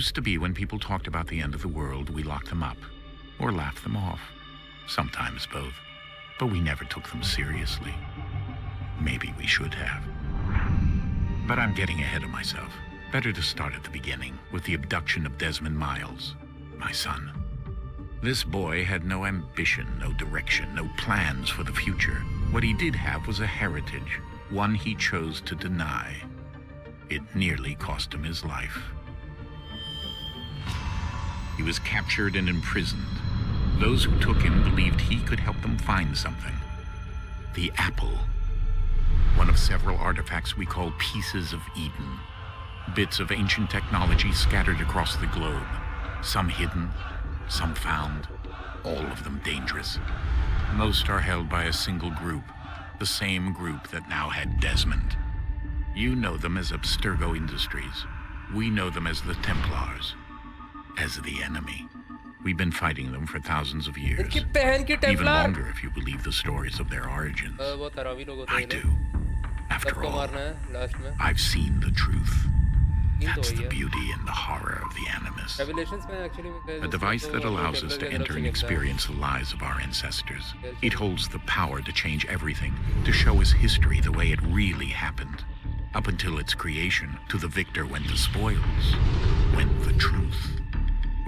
used to be when people talked about the end of the world, we locked them up or laughed them off. Sometimes both. But we never took them seriously. Maybe we should have. But I'm getting ahead of myself. Better to start at the beginning, with the abduction of Desmond Miles, my son. This boy had no ambition, no direction, no plans for the future. What he did have was a heritage, one he chose to deny. It nearly cost him his life. He was captured and imprisoned. Those who took him believed he could help them find something. The apple. One of several artifacts we call pieces of Eden. Bits of ancient technology scattered across the globe. Some hidden, some found, all of them dangerous. Most are held by a single group, the same group that now had Desmond. You know them as Abstergo Industries. We know them as the Templars, as the enemy. We've been fighting them for thousands of years. Even longer if you believe the stories of their origins. I do. After all, I've seen the truth. That's the beauty and the horror of the Animus. A device that allows us to enter and experience the lives of our ancestors. It holds the power to change everything, to show us history the way it really happened. Up until its creation, to the victor went the spoils, went the truth.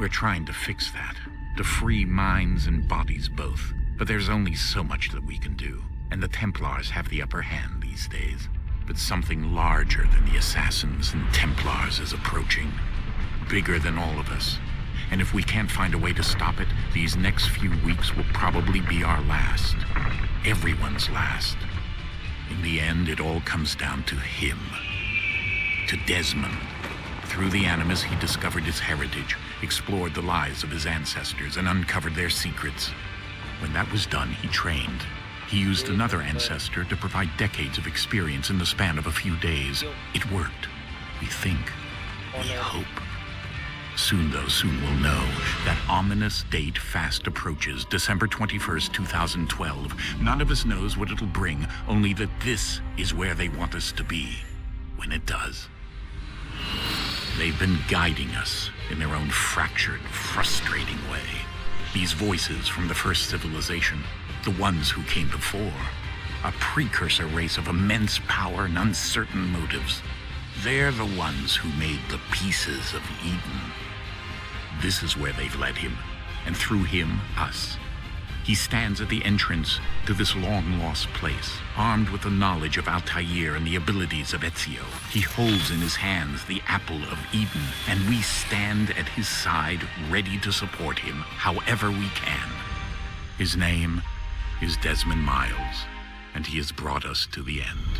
We're trying to fix that, to free minds and bodies both. But there's only so much that we can do, and the Templars have the upper hand these days. But something larger than the Assassins and Templars is approaching, bigger than all of us. And if we can't find a way to stop it, these next few weeks will probably be our last. Everyone's last. In the end, it all comes down to him. To Desmond. Through the Animus, he discovered his heritage, explored the lives of his ancestors, and uncovered their secrets. When that was done, he trained. He used another ancestor to provide decades of experience in the span of a few days. It worked. We think. We hope. Soon, though, soon we'll know. That ominous date fast approaches, December 21st, 2012. None of us knows what it'll bring, only that this is where they want us to be, when it does. They've been guiding us in their own fractured, frustrating way. These voices from the first civilization, the ones who came before, a precursor race of immense power and uncertain motives. They're the ones who made the pieces of Eden. This is where they've led him, and through him, us. He stands at the entrance to this long-lost place, armed with the knowledge of Altair and the abilities of Ezio. He holds in his hands the apple of Eden, and we stand at his side, ready to support him however we can. His name is Desmond Miles, and he has brought us to the end.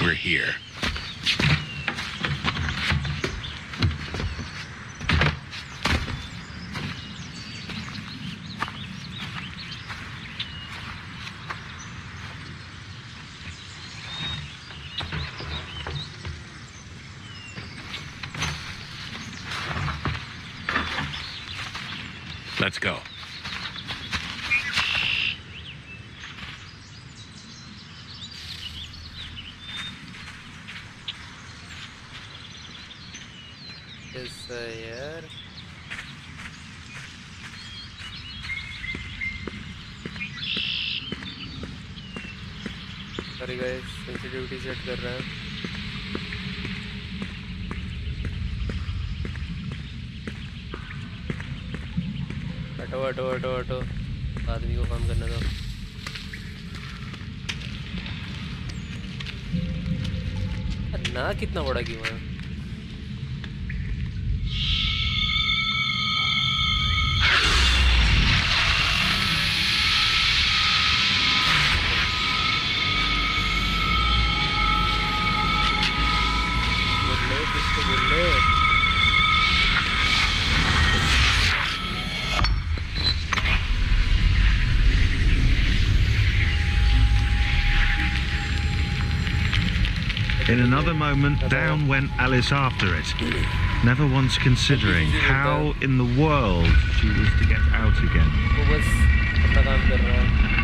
We're here. Let's go. यार sorry guys sensitivity set कर रहा है हटो हटो हटो हटो आदमी को काम करने दो ना कितना बड़ा क्यों है In another moment, down went Alice after it, never once considering how in the world she was to get out again. वो बस अपना काम कर रहा है.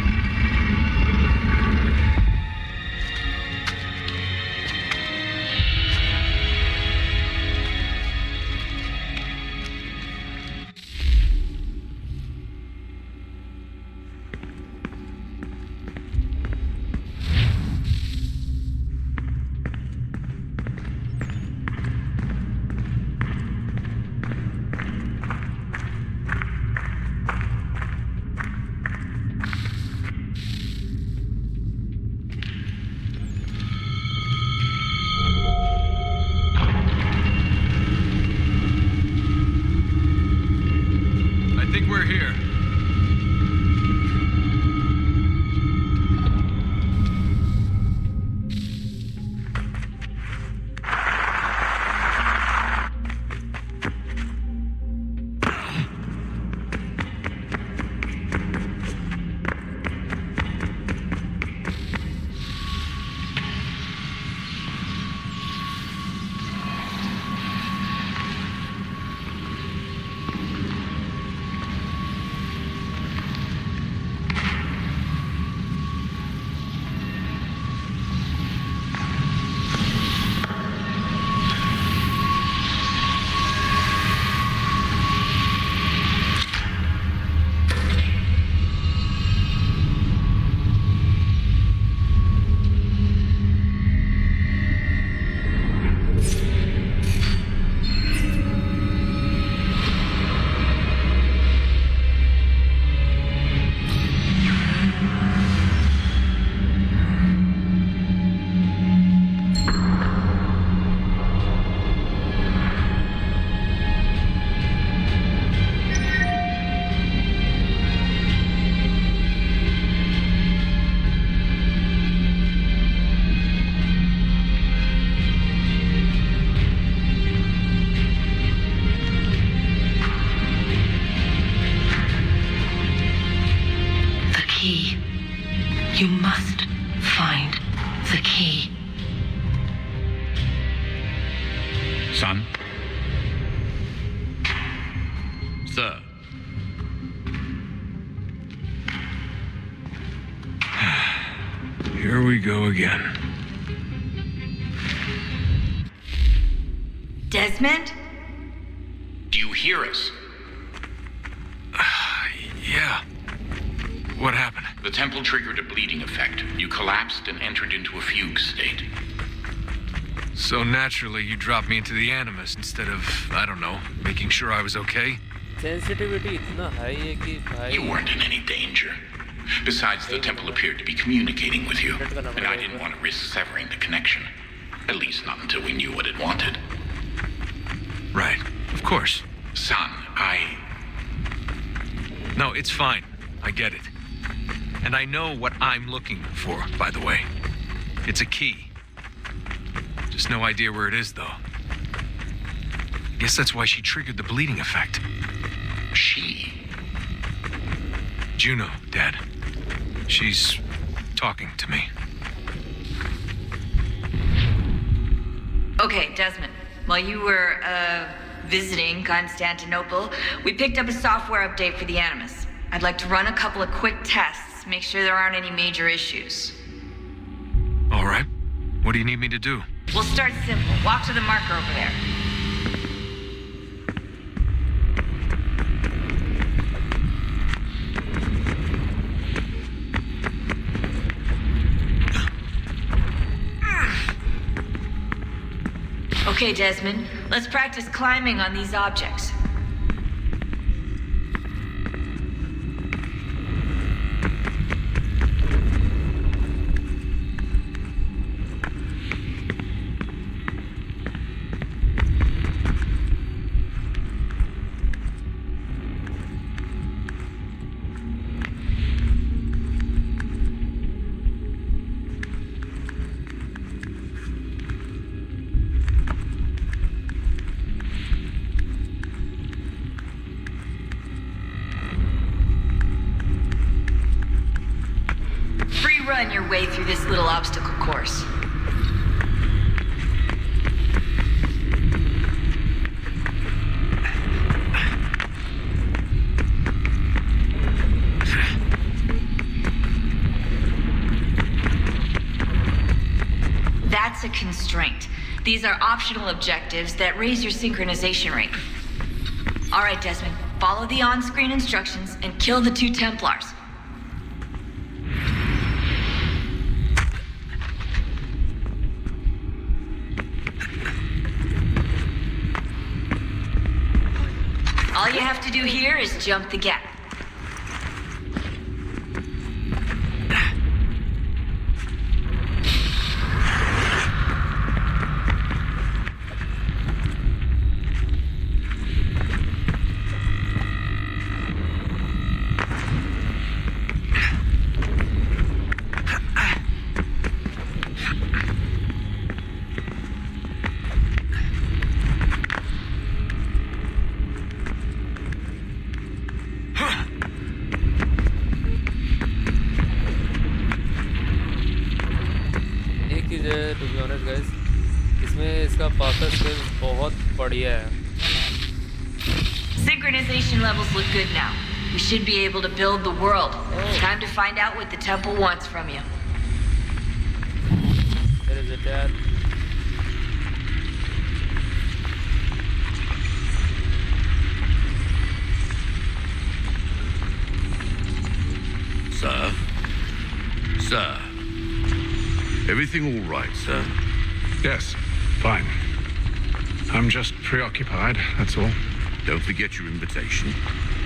You must find the key. Son? Sir? Here we go again. Desmond? Do you hear us? Yeah. What happened? The temple triggered a bleeding effect. You collapsed and entered into a fugue state. So naturally, you dropped me into the Animus instead of, I don't know, making sure I was okay? Sensitivity इतना high है कि भाई. You weren't in any danger. Besides, the temple appeared to be communicating with you, and I didn't want to risk severing the connection. At least not until we knew what it wanted. Right. Of course. Son, No, it's fine. I get it. And I know what I'm looking for, by the way. It's a key. Just no idea where it is, though. Guess that's why she triggered the bleeding effect. She? Juno, Dad. She's talking to me. Okay, Desmond. While you were, visiting Constantinople, we picked up a software update for the Animus. I'd like to run a couple of quick tests, make sure there aren't any major issues. All right. What do you need me to do? We'll start simple. Walk to the marker over there. Okay, Desmond, let's practice climbing on these objects. Run your way through this little obstacle course. constraint. These are optional objectives that raise your synchronization rate. All right, Desmond, follow the on-screen instructions and kill the 2 Templars. All you have to do here is jump the gap. to be honest guys, इसमें इसका power skill बहुत बढ़िया है. Synchronization levels look good now. We should be able to build the world. Time to find out what the temple wants from you. Where is it at? Sir? Sir? Everything all right, sir? Yes, fine. I'm just preoccupied, that's all. Don't forget your invitation.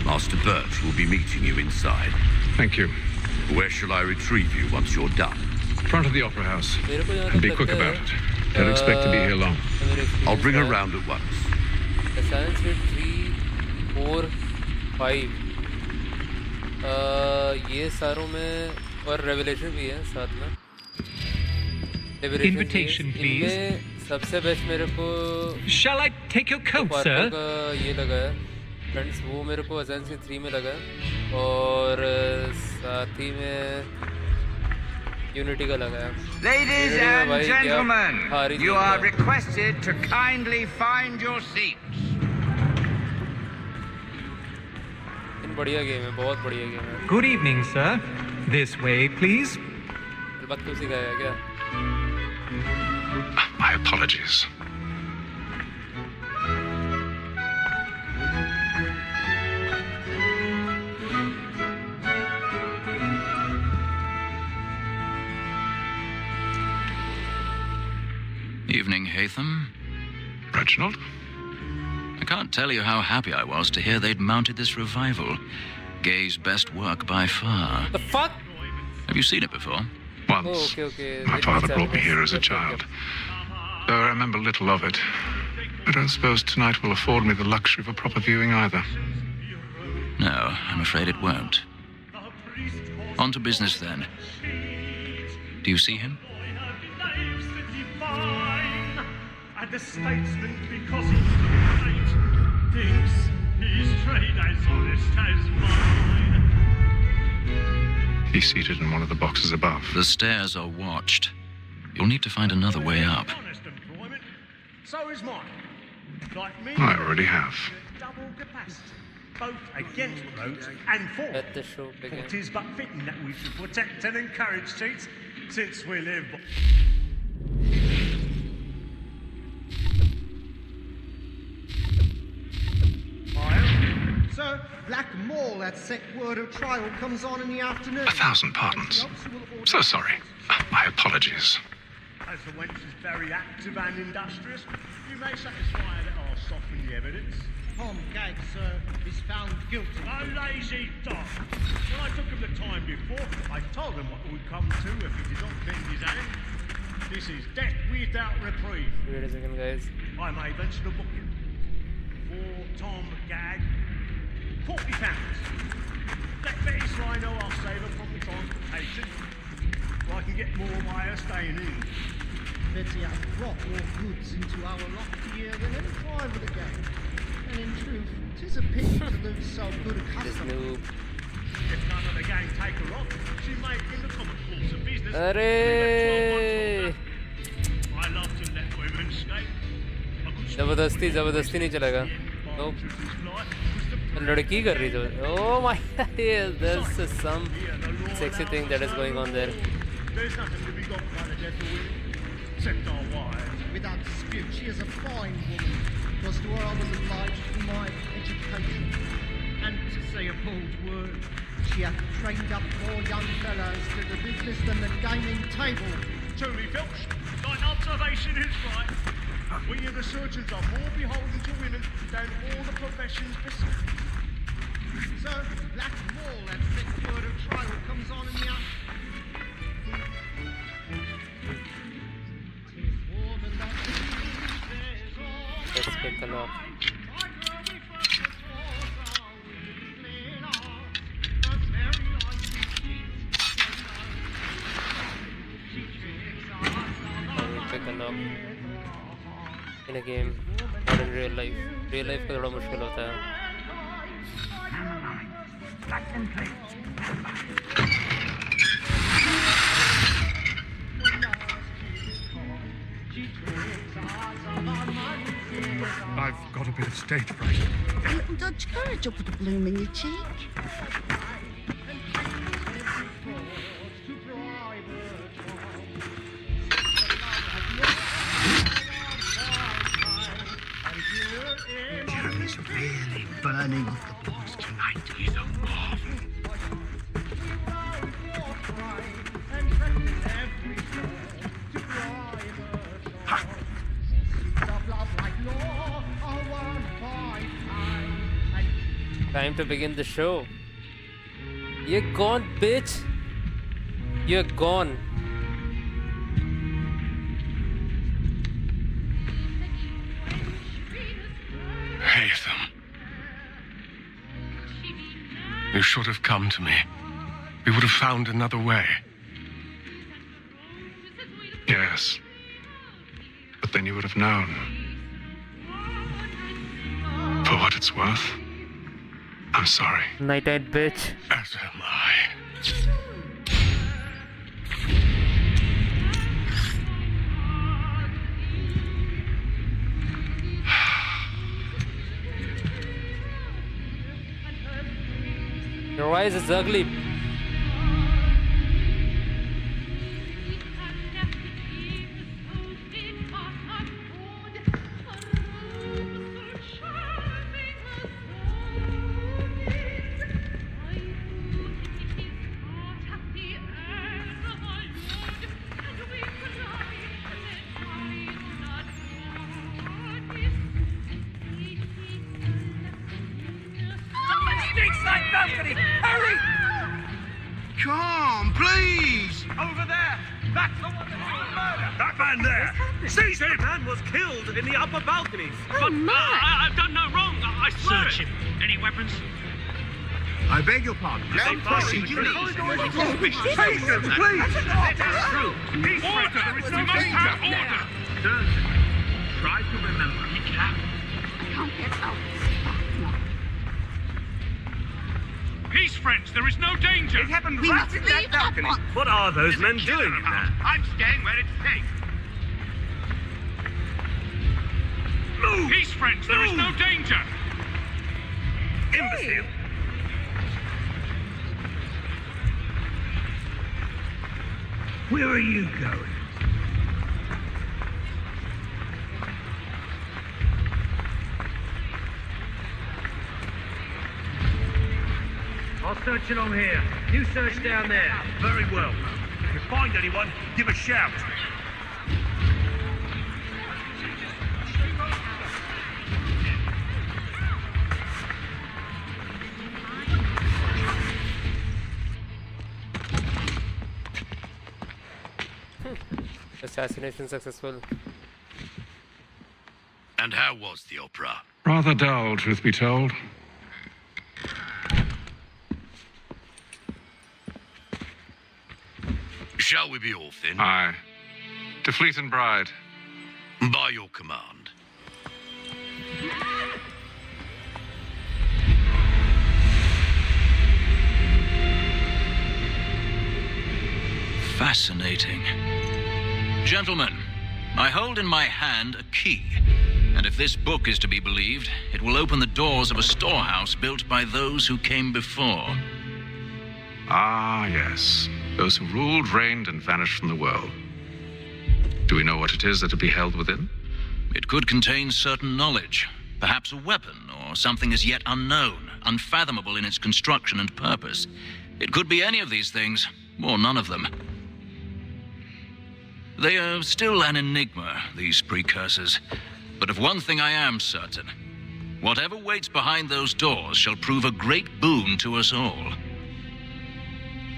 Master Birch will be meeting you inside. Thank you. Where shall I retrieve you once you're done? Front of the Opera House. मेरे को यहाँ And be तक quick लगता about है, it. Don't expect to be here long. मेरे I'll bring her experience round at once. है, Assassin's Creed 3, 4, 5. ये सारों में और रेवलेशन भी है साथ में. Invitation, please. इनमें सबसे बेस्ट मेरे को Shall I take your coat, party sir? का ये लगा है फ्रेंड्स, वो मेरे को Assassin's Creed 3 में लगा है और साथ ही में यूनिटी का लगा है. Ladies Unity में and भाई क्या gentlemen, भारी you चीज़ are है. requested to kindly find your seats. इन बढ़िया गेम है, बहुत बढ़िया गेम है. Good evening, sir. This way, please. बात तो सिखाया क्या? My apologies. Evening, Hatham. Reginald? I can't tell you how happy I was to hear they'd mounted this revival. Gay's best work by far. The fuck? Have you seen it before? Once. Oh, okay. My It father means brought me I here was- as a child. Though I remember little of it. I don't suppose tonight will afford me the luxury of a proper viewing either. No, I'm afraid it won't. On to business then. Do you see him? And the statesman, because he's great, thinks his trade as honest as mine. He's seated in one of the boxes above. The stairs are watched. You'll need to find another way up. Honest employment, so is mine. Like me, I already have. double capacity, both against roads and for. Let the show begin. It is but fitting that we should protect and encourage cheats, since we live. Sir, Black Mall, that set word of trial comes on in the afternoon. 1,000 pardons. So sorry. My apologies. As the wench is very active and industrious, you may satisfy that I'll soften the evidence. Tom Gag, sir, is found guilty. A lazy dog. When I took him the time before, I told him what would come to if he did not bend his hand. This is death without reprieve. Wait a second, guys. I may venture to book him. For Tom Gag, £40. Let Betty Sly know I'll save her from the transportation. So I can get more by her staying in. Betty has brought more goods into our loft here than any five of the gang. And in truth, 'tis a pity to lose so good a This customer. noob. If none of the gang take her off, she may, in the common course of business, अरे I love to let women escape. जबरदस्ती नहीं चलेगा. Nope. लड़की कर रही है. Oh my God, there's some sexy thing that is going on there. There's nothing to be got by the death of women. except our wives. Without dispute, she is a fine woman, because to her I was obliged for my education. And to say a bold word, she hath trained up more young fellows to the business than the gaming table. Truly, Filch, thine observation is right. We of the surgeons are more beholden to women than all the professions beside. Sir, Black Wall, that thick word of trial comes on in the up. Let's pick a lock. Pick a lock in a game, not in real life. Real life का थोड़ा मुश्किल होता है. I've got a bit of stage fright. A little Dutch courage will put a bloom in your cheek. Jeremy's really burning off the balls tonight. He's a marvel. Time to begin the show. You're gone, bitch. You're gone. Haytham. You should have come to me. We would have found another way. Yes. But then you would have known. For what it's worth, I'm sorry. Night-night, bitch. As am I. Your eyes is ugly. Come, please! Over there! That's the one that did murder! That man there! Seize him! man was killed in the upper balconies. Oh, man! I've done no wrong. I swear. Search him. Any weapons? I beg your pardon. They Proceed, please. Patience, please! That's true. Order! You must have order! Try to remember. He can't. Can't get out. Peace, friends. There is no danger. It happened We right must in that leave balcony. at once. What are those men doing in there? I'm staying where it's safe. Move! Peace, friends. There is no danger. Imbecile. Where are you going? I'll search along here. You search down there. Very well. If you find anyone, give a shout. Assassination successful. And how was the opera? Rather dull, truth be told. Shall we be off then? Aye. To Fleet and Bride. By your command. Fascinating. Gentlemen, I hold in my hand a key, and if this book is to be believed, it will open the doors of a storehouse built by those who came before. Ah, yes. Those who ruled, reigned, and vanished from the world. Do we know what it is that will be held within? It could contain certain knowledge, perhaps a weapon or something as yet unknown, unfathomable in its construction and purpose. It could be any of these things, or none of them. They are still an enigma, these precursors. But of one thing I am certain. Whatever waits behind those doors shall prove a great boon to us all.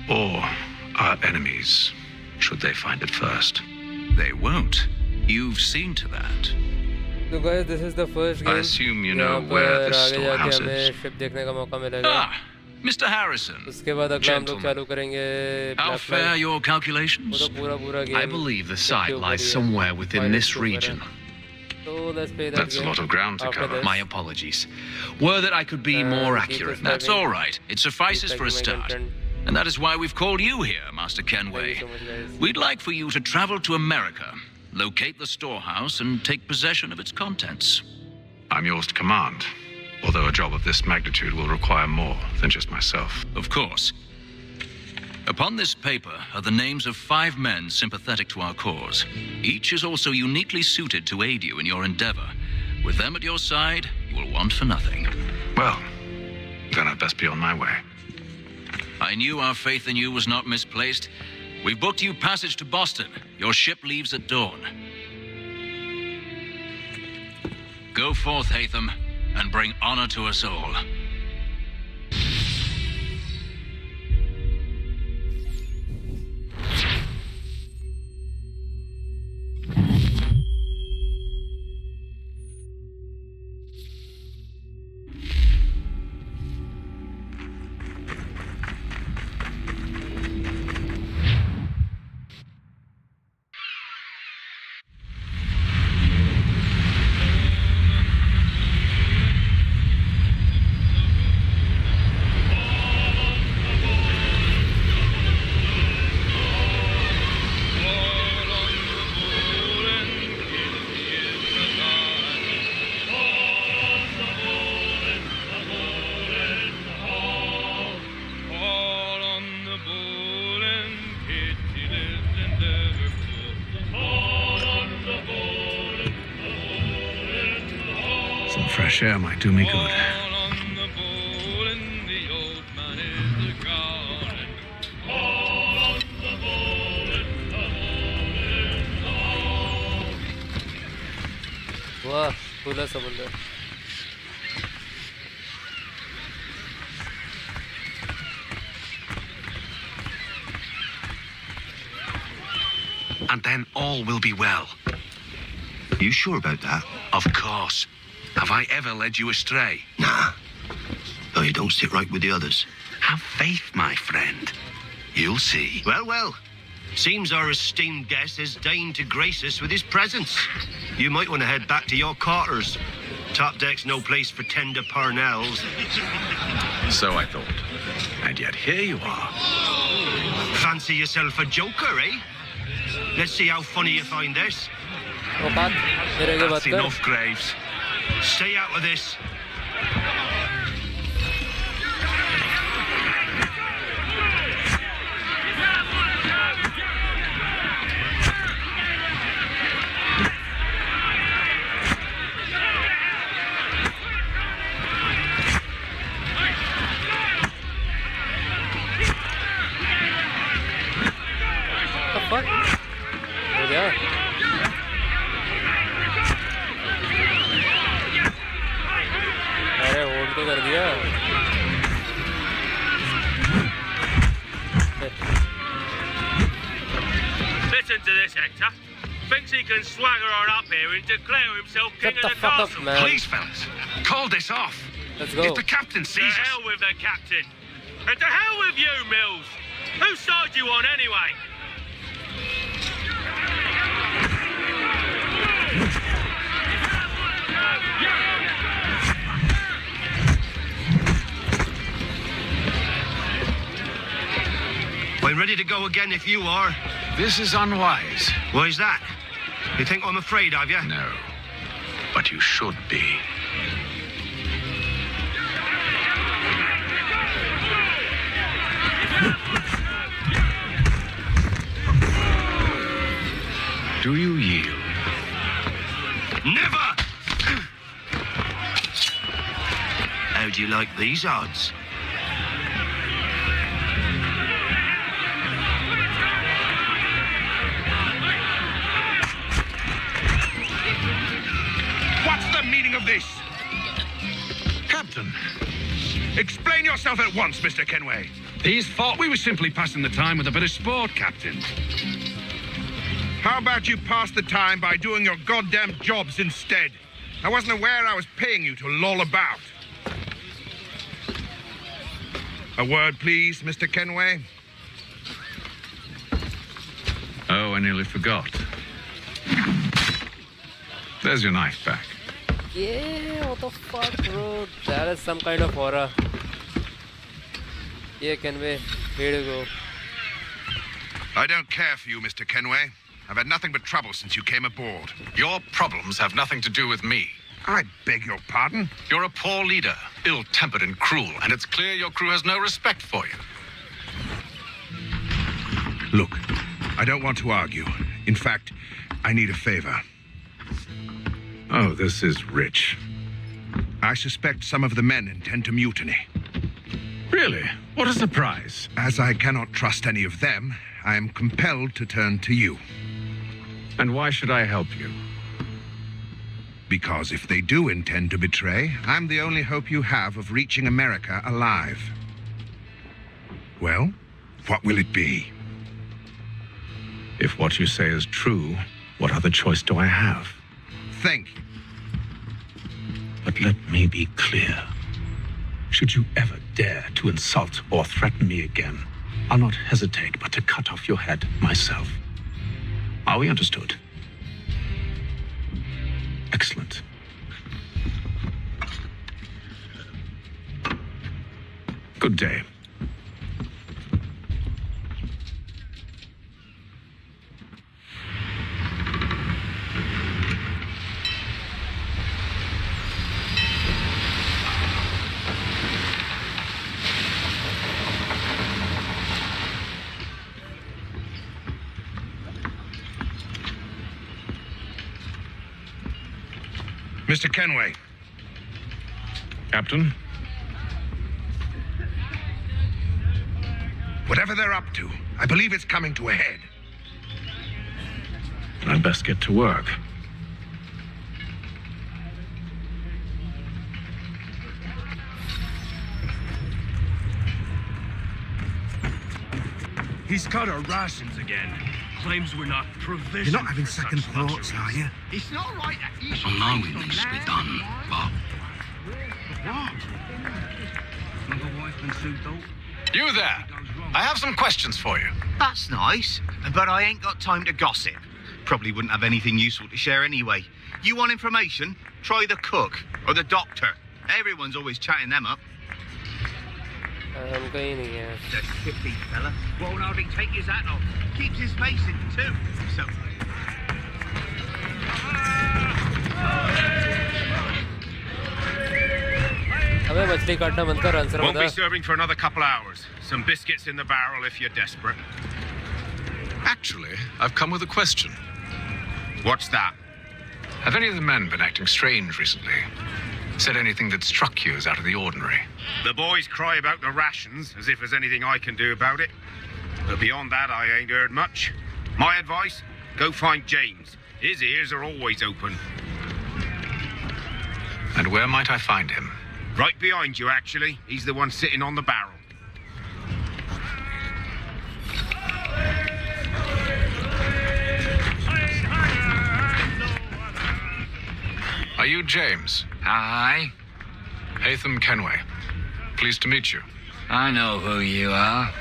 Or our enemies, should they find it first. They won't. You've seen to that. So guys, this is the first game. I assume you know where this storehouse is. Ship देखने का मौका मिलेगा. Ah, Mr. Harrison. उसके बाद अगला हम लोग चालू करेंगे. How fair your calculations? I believe the site lies somewhere within this region. So let's play that That's game. a lot of ground to cover. My apologies. Were that I could be more accurate. That's all right. It suffices for a start. And that is why we've called you here, Master Kenway. Thank you so much, guys. We'd like for you to travel to America, locate the storehouse, and take possession of its contents. I'm yours to command, although a job of this magnitude will require more than just myself. Of course. Upon this paper are the names of 5 men sympathetic to our cause. Each is also uniquely suited to aid you in your endeavor. With them at your side, you will want for nothing. Well, then I'd best be on my way. I knew our faith in you was not misplaced. We've booked you passage to Boston. Your ship leaves at dawn. Go forth, Hatham, and bring honor to us all. Some fresh air might do me good. वाह खुला समुंदर. And then all will be well. You sure about that? Of course. Have I ever led you astray? Nah. Though you don't sit right with the others. Have faith, my friend. You'll see. Well, well. Seems our esteemed guest has deigned to grace us with his presence. You might want to head back to your quarters. Top deck's no place for tender parnells. So I thought. And yet here you are. Fancy yourself a joker, eh? Let's see how funny you find this. That's enough, Graves. Stay out of this. What? हो गया? अरे hold तो कर दिया. Listen to this, Hector. Thinks he can swagger on up here and declare himself king of the castle. Please, fellas, call this off. Let's go. If the captain sees To us... hell with the captain. And to hell with you, Mills. Whose side you on anyway? I'm ready to go again if you are. This is unwise. Why's that? You think I'm afraid of you? No, but you should be. Do you yield? Never! How do you like these odds? What's the meaning of this? Captain, explain yourself at once, Mr. Kenway. He's thought we were simply passing the time with a bit of sport, Captain. How about you pass the time by doing your goddamn jobs instead? I wasn't aware I was paying you to loll about. A word, please, Mr. Kenway. Oh, I nearly forgot. There's your knife back. Yeah, what the fuck, bro? That is some kind of horror. Yeah, Kenway, here you go. I don't care for you, Mr. Kenway. I've had nothing but trouble since you came aboard. Your problems have nothing to do with me. I beg your pardon? You're a poor leader, ill-tempered and cruel, and it's clear your crew has no respect for you. Look, I don't want to argue. In fact, I need a favor. Oh, this is rich. I suspect some of the men intend to mutiny. Really? What a surprise. As I cannot trust any of them, I am compelled to turn to you. And why should I help you? Because if they do intend to betray, I'm the only hope you have of reaching America alive. Well, what will it be? If what you say is true, what other choice do I have? Thank you. But let me be clear. Should you ever dare to insult or threaten me again, I'll not hesitate but to cut off your head myself. Are we understood? Excellent. Good day. Mr. Kenway. Captain? Whatever they're up to, I believe it's coming to a head. I'd best get to work. He's cut our rations again. Claims we're not provisioned. You're not having for second such thoughts, luxuries. are you? It's not right that you should I know it needs to be done, but You there! I have some questions for you. That's nice, but I ain't got time to gossip. Probably wouldn't have anything useful to share anyway. You want information? Try the cook or the doctor. Everyone's always chatting them up. I'm going here. The shifty fella won't hardly take his hat off. Keeps his face in too. So. अबे मछली काटना बंद कर answer Won't बता. be serving for another couple hours. Some biscuits in the barrel if you're desperate. Actually, I've come with a question. What's that? Have any of the men been acting strange recently? Said anything that struck you as out of the ordinary? The boys cry about the rations as if there's anything I can do about it. But beyond that, I ain't heard much. My advice? Go find James. His ears are always open. And where might I find him? Right behind you, actually. He's the one sitting on the barrel. Are you James? Aye. Hatham Kenway. Pleased to meet you. I know who you are.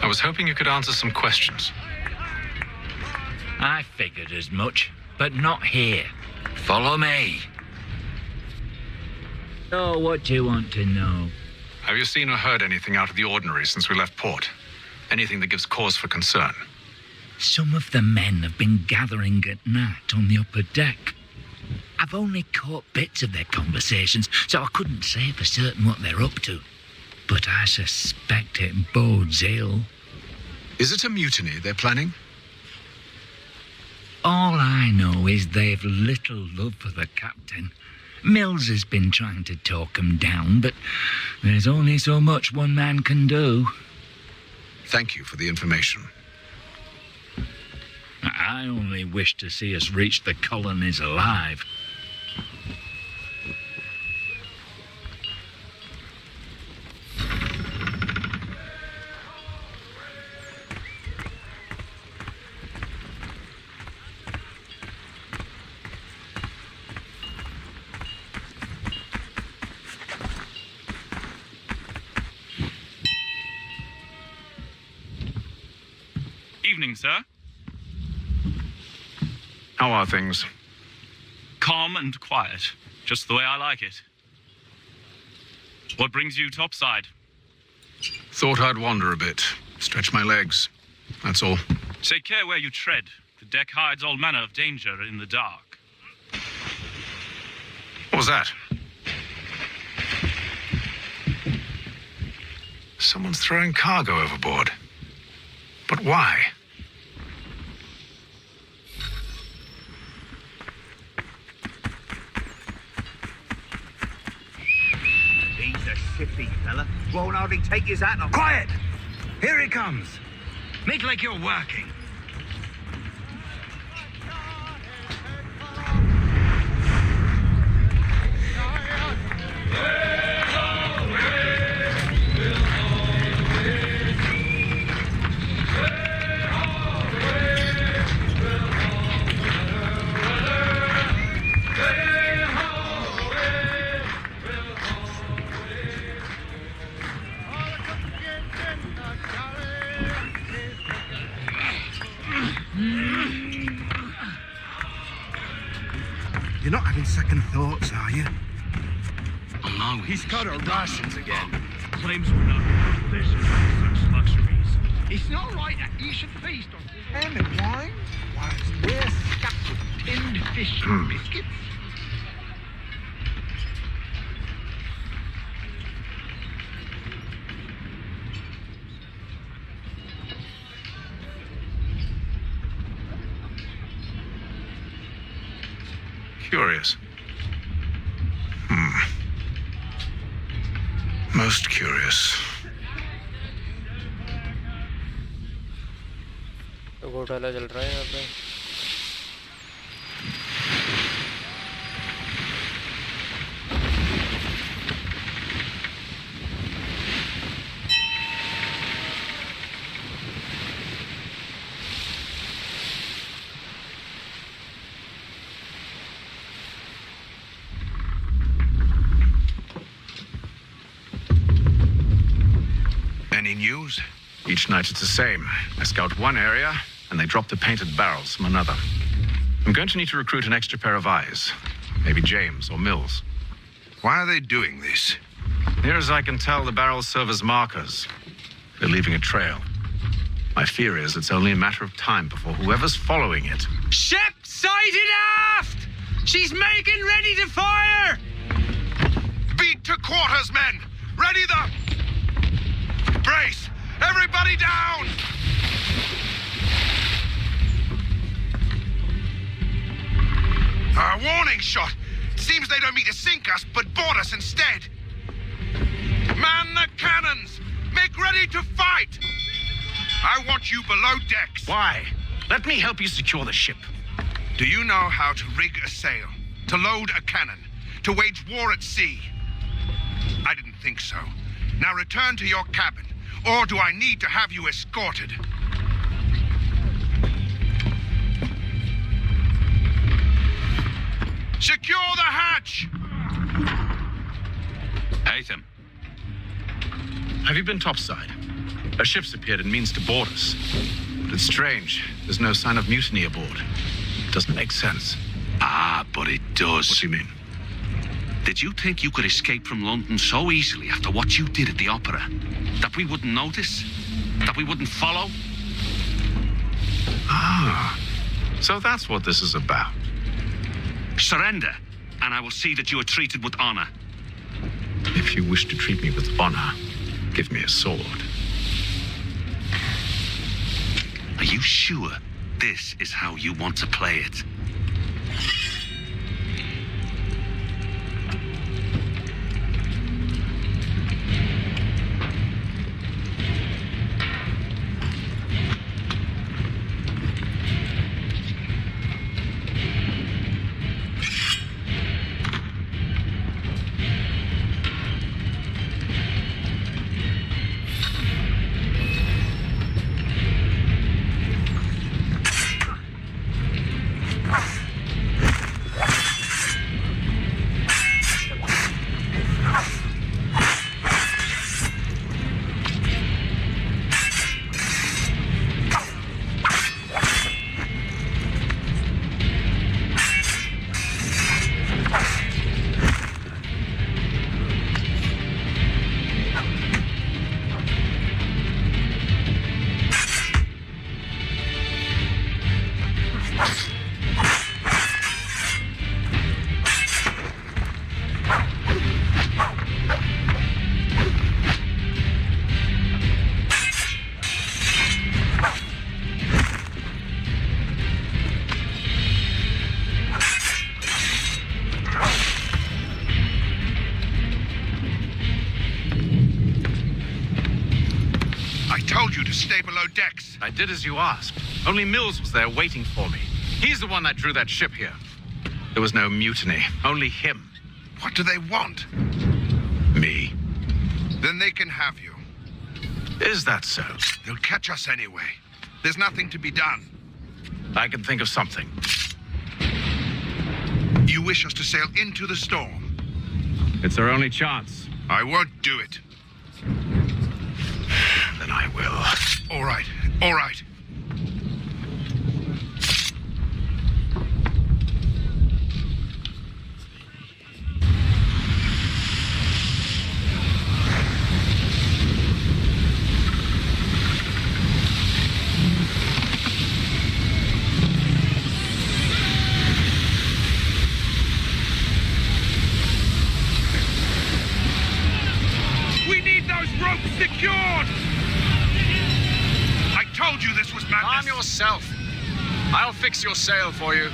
I was hoping you could answer some questions. I figured as much, but not here. Follow me. So what do you want to know? Have you seen or heard anything out of the ordinary since we left port? Anything that gives cause for concern? Some of the men have been gathering at night on the upper deck. I've only caught bits of their conversations, so I couldn't say for certain what they're up to. But I suspect it bodes ill. Is it a mutiny they're planning? I know is they've little love for the captain. Mills has been trying to talk 'em down, but there's only so much one man can do. Thank you for the information. I only wish to see us reach the colonies alive. Evening, sir. How are things? Calm and quiet, just the way I like it. What brings you topside? Thought I'd wander a bit, stretch my legs. That's all. Take care where you tread. The deck hides all manner of danger in the dark. What was that? Someone's throwing cargo overboard. But why? He's a shifty fella. Won't hardly take his hat off. Quiet! Here he comes. Make like you're working. You're not having second thoughts, are you? Oh no, He's got our rations again. Claims we're not in possession of such luxuries. It's not right that you should feast on ham and wine whilst we're stuck with tinned fish and biscuits. Curious. Most curious. तो घोटाला चल रहा है यहाँ पे. Any news? Each night it's the same. I scout one area, and they drop the painted barrels from another. I'm going to need to recruit an extra pair of eyes. Maybe James or Mills. Why are they doing this? Near as I can tell, the barrels serve as markers. They're leaving a trail. My fear is it's only a matter of time before whoever's following it... Ship sighted aft! She's making ready to fire! Beat to quarters, men! Ready the... Brace! Everybody down! A warning shot! Seems they don't mean to sink us, but board us instead. Man the cannons! Make ready to fight! I want you below decks. Why? Let me help you secure the ship. Do you know how to rig a sail? To load a cannon? To wage war at sea? I didn't think so. Now return to your cabin. Or do I need to have you escorted? Secure the hatch! Haytham. Have you been topside? A ship's appeared and means to board us. But it's strange. There's no sign of mutiny aboard. It doesn't make sense. Ah, but it does. What do you mean? Did you think you could escape from London so easily after what you did at the opera? That we wouldn't notice? That we wouldn't follow? Ah, so that's what this is about. Surrender, and I will see that you are treated with honor. If you wish to treat me with honor, give me a sword. Are you sure this is how you want to play it. Stay below decks. I did as you asked. Only Mills was there waiting for me. He's the one that drew that ship here. There was no mutiny, only him. What do they want? Me. Then they can have you. Is that so? They'll catch us anyway. There's nothing to be done. I can think of something. You wish us to sail into the storm? It's our only chance. I won't do it. Then I will. All right, all right. We need those ropes secured! I told you this was madness. Calm yourself. I'll fix your sail for you.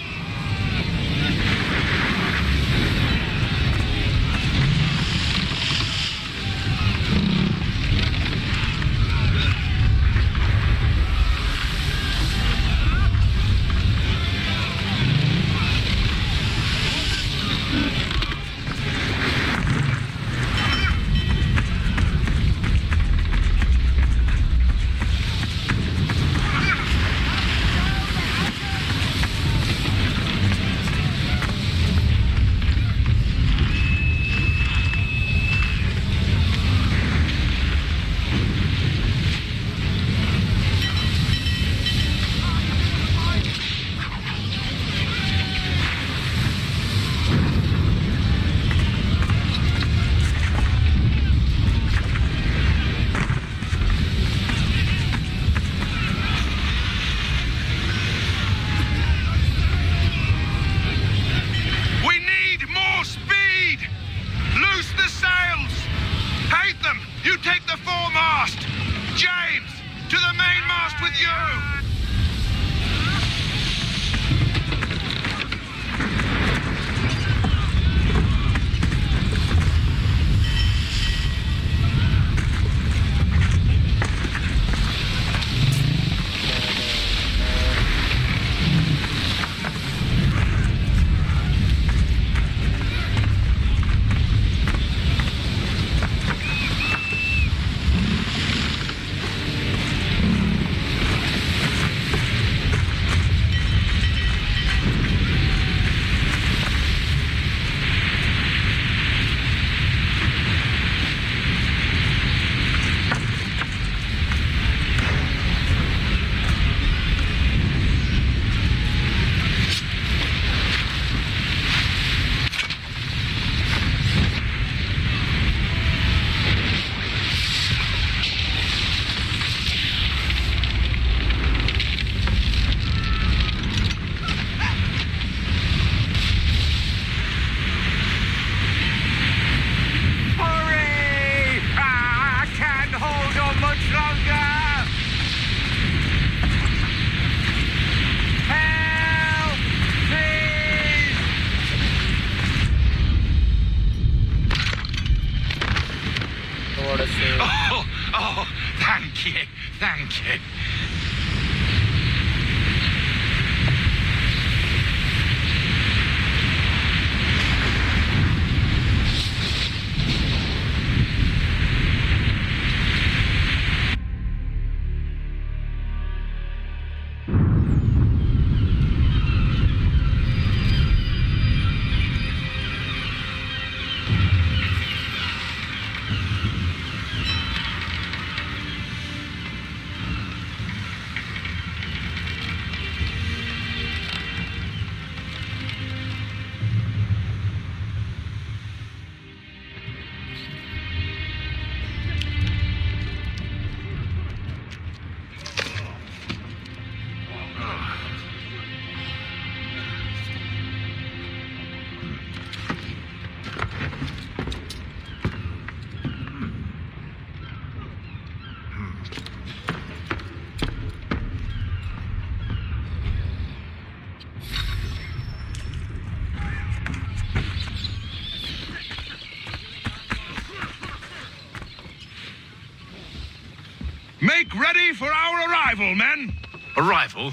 Make ready for our arrival, men! Arrival?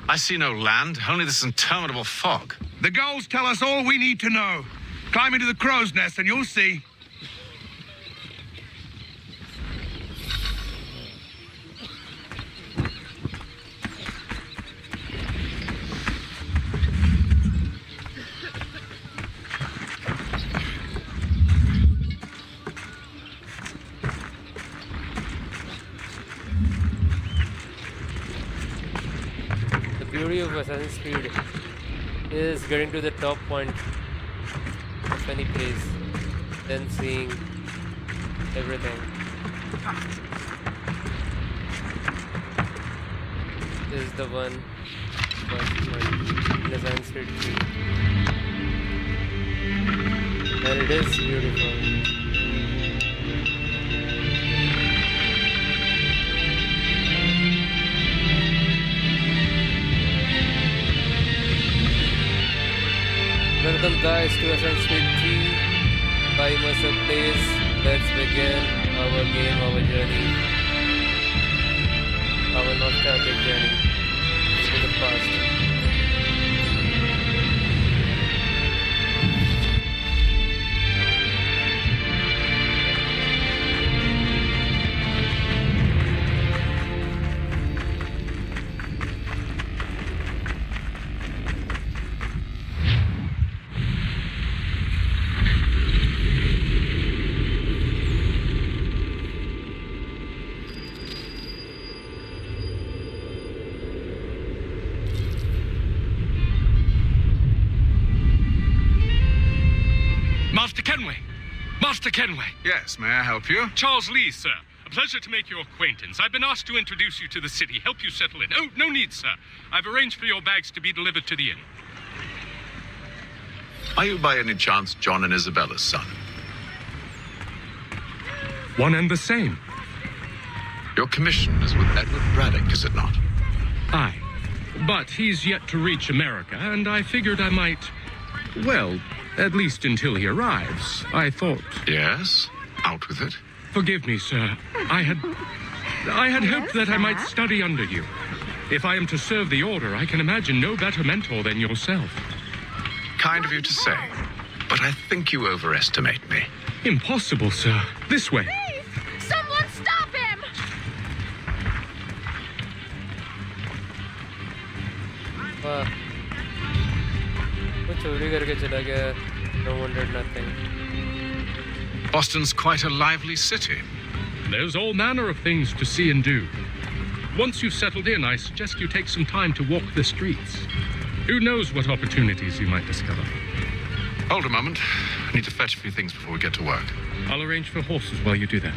I see no land, only this interminable fog. The gulls tell us all we need to know. Climb into the crow's nest and you'll see. The beauty of Assassin's Creed is getting to the top point of any place, then seeing everything. This is the one in Assassin's Creed 3. And it is beautiful. Welcome guys to Assassin's Creed 3 by Mercer Playz. Let's begin our game, our journey, our nostalgic journey to the past. Master Kenway! Master Kenway! Yes, may I help you? Charles Lee, sir. A pleasure to make your acquaintance. I've been asked to introduce you to the city, help you settle in. Oh, no need, sir. I've arranged for your bags to be delivered to the inn. Are you by any chance John and Isabella's son? One and the same. Your commission is with Edward Braddock, is it not? Aye. But he's yet to reach America, and I figured I might... Well, at least until he arrives, I thought... Yes? Out with it. Forgive me, sir. I had hoped that I might study under you. If I am to serve the Order, I can imagine no better mentor than yourself. Kind of you to say, but I think you overestimate me. Impossible, sir. This way. Please! Someone stop him! वो चोरी करके चला गया. No one did nothing. Boston's quite a lively city. There's all manner of things to see and do. Once you've settled in, I suggest you take some time to walk the streets. Who knows what opportunities you might discover. Hold a moment. I need to fetch a few things before we get to work. I'll arrange for horses while you do that.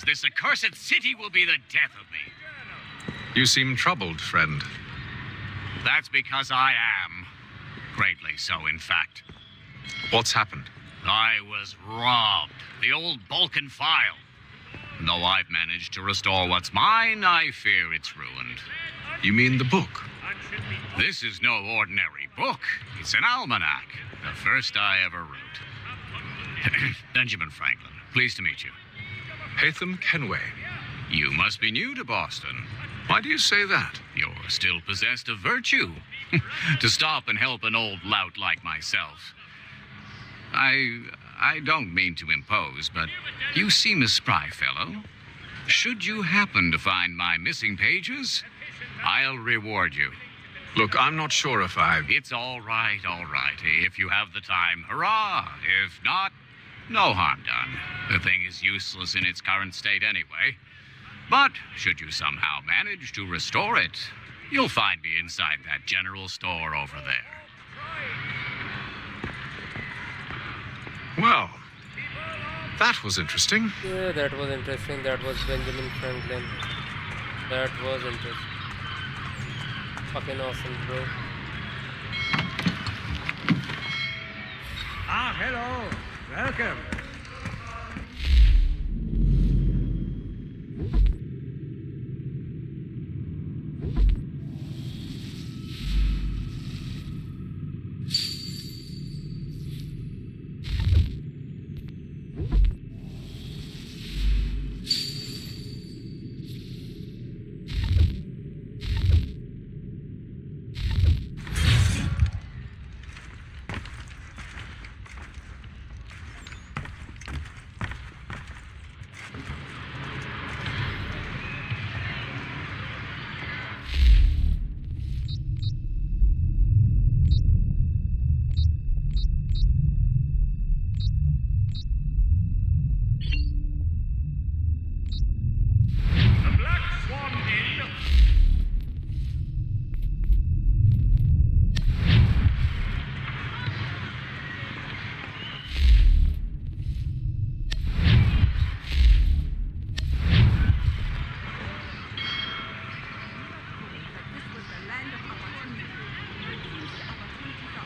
This accursed city will be the death of me. You seem troubled, friend. That's because I am. Greatly so, in fact. What's happened? I was robbed. The old Balkan file. And though I've managed to restore what's mine, I fear it's ruined. You mean the book? This is no ordinary book. It's an almanac. The first I ever wrote. Benjamin Franklin, pleased to meet you. Hatham Kenway. You must be new to Boston. Why do you say that? You're still possessed of virtue. To stop and help an old lout like myself. I don't mean to impose, but you seem a spry fellow. Should you happen to find my missing pages, I'll reward you. Look, I'm not sure if It's all right, all right. If you have the time, hurrah. If not, no harm done. The thing is useless in its current state anyway. But should you somehow manage to restore it, You'll find me inside that general store over there. Well, that was interesting. Yeah, that was interesting. That was Benjamin Franklin. That was interesting. Fucking awesome, bro. Ah, hello. Welcome.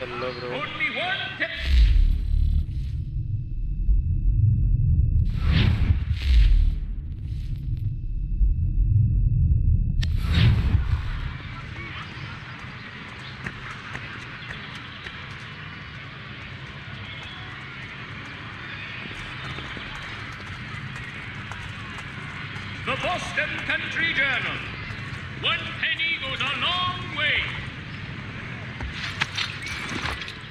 Hello, bro. Only one tip. The Boston Country Journal. One penny goes a long way.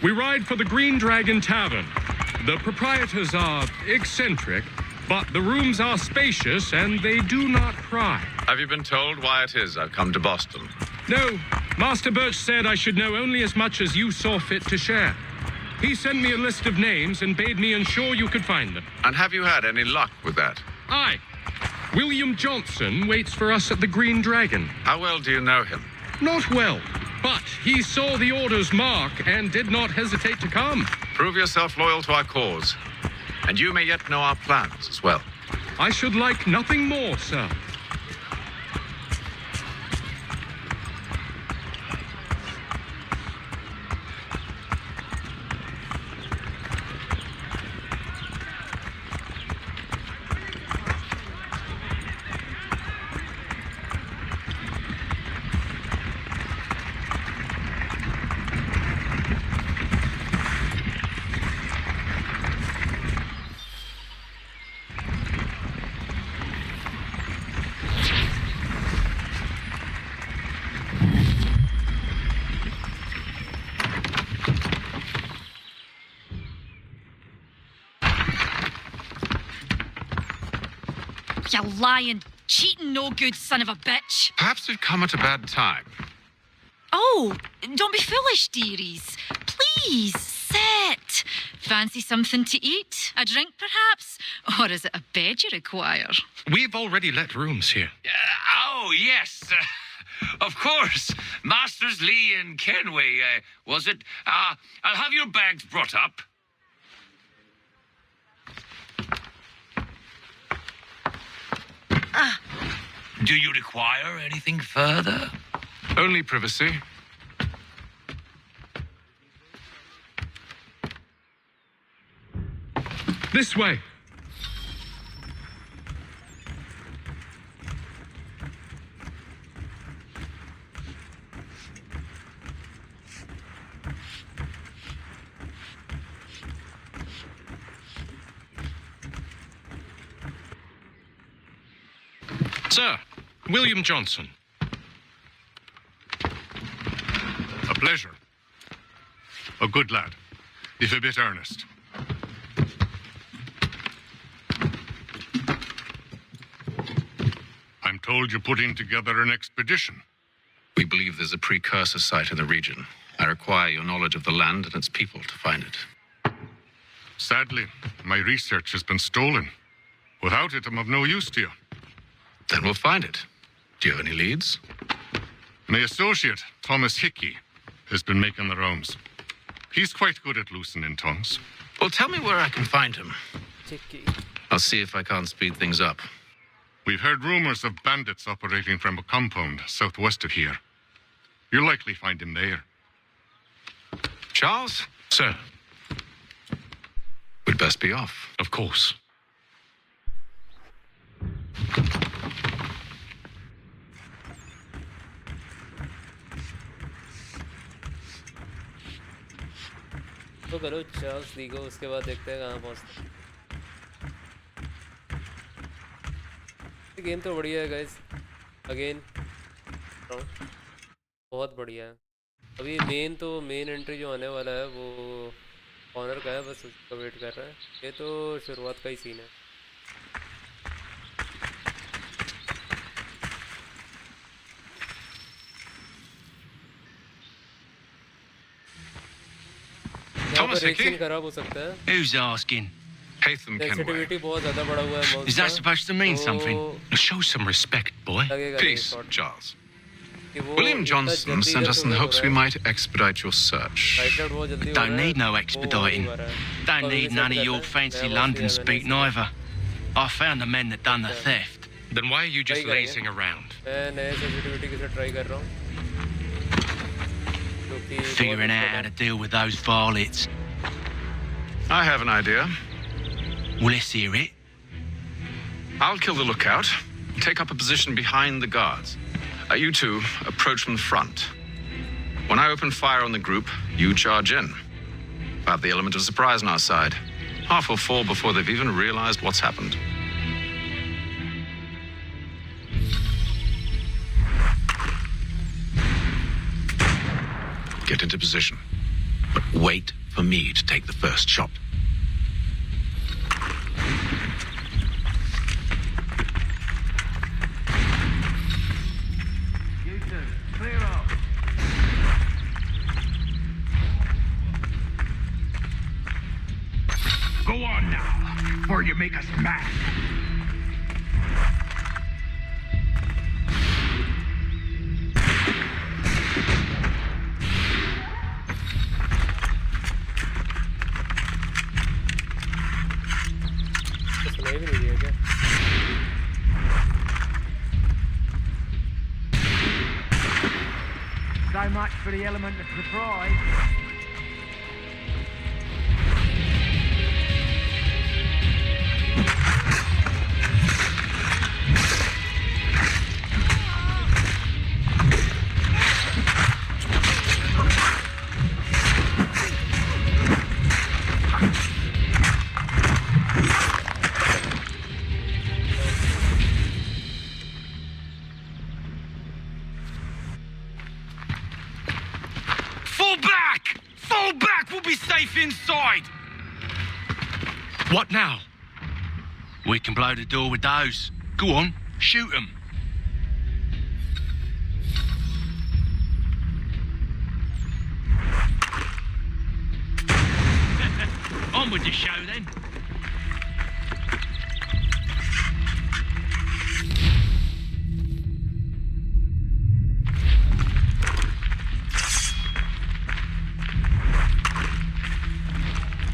We ride for the Green Dragon Tavern. The proprietors are eccentric, but the rooms are spacious and they do not pry. Have you been told why it is I've come to Boston? No, Master Birch said I should know only as much as you saw fit to share. He sent me a list of names and bade me ensure you could find them. And have you had any luck with that? Aye. William Johnson waits for us at the Green Dragon. How well do you know him? Not well, but he saw the order's mark and did not hesitate to come. Prove yourself loyal to our cause, and you may yet know our plans as well. I should like nothing more, sir. You lying, cheating, no good son of a bitch. Perhaps we've come at a bad time. Oh, don't be foolish, dearies. Please, sit. Fancy something to eat? A drink, perhaps? Or is it a bed you require? We've already let rooms here. Oh, yes. Of course. Masters Lee and Kenway, was it? I'll have your bags brought up. Do you require anything further? Only privacy. This way. Sir, William Johnson. A pleasure. A good lad, if a bit earnest. I'm told you're putting together an expedition. We believe there's a precursor site in the region. I require your knowledge of the land and its people to find it. Sadly, my research has been stolen. Without it, I'm of no use to you. Then we'll find it. Do you have any leads? My associate, Thomas Hickey, has been making the rounds. He's quite good at loosening tongues. Well, tell me where I can find him. Hickey. I'll see if I can't speed things up. We've heard rumors of bandits operating from a compound southwest of here. You'll likely find him there. Charles? Sir. We'd best be off. Of course. तो करो Charles LIGO उसके बाद देखते हैं कहाँ पहुँचते हैं। Game तो बढ़िया है गाइस अगेन बहुत बढ़िया है। अभी मेन एंट्री जो आने वाला है वो ऑनर का है, बस उसका वेट कर रहा है। ये तो शुरुआत का ही सीन है। Thomas Hickey? खराब हो सकता है। Who's asking? Hatham Kenway. Sensitivity बहुत ज़्यादा बढ़ा हुआ है। Is that supposed to mean something? Show some respect, boy. Peace, Charles. William Johnson sent us in the hopes we might expedite your search. Don't need no expediting. Don't need none of your fancy London speak neither. I found the men that done the theft. Then why are you just lazing around? Figuring out how to deal with those varlets. I have an idea. Well, let's hear it. I'll kill the lookout, take up a position behind the guards. You two approach from the front. When I open fire on the group, you charge in. I have the element of surprise on our side. Half will fall before they've even realized what's happened. Get into position, but wait for me to take the first shot. Clear up. Go on now, or you make us mad. So much for the element of surprise. Inside! What now? We can blow the door with those. Go on, shoot them. On with the show then.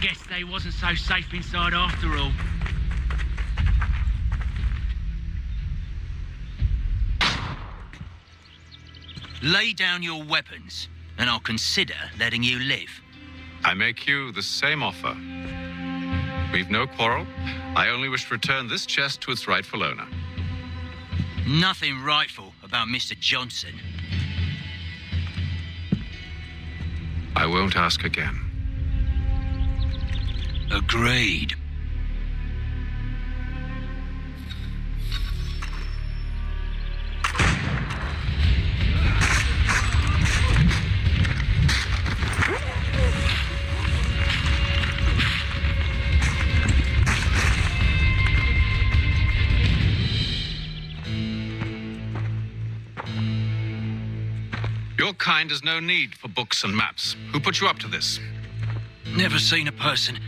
Guess they wasn't so safe inside after all. Lay down your weapons, and I'll consider letting you live. I make you the same offer. We've no quarrel. I only wish to return this chest to its rightful owner. Nothing rightful about Mr. Johnson. I won't ask again. Agreed. Your kind has no need for books and maps. Who put you up to this? Never seen a person.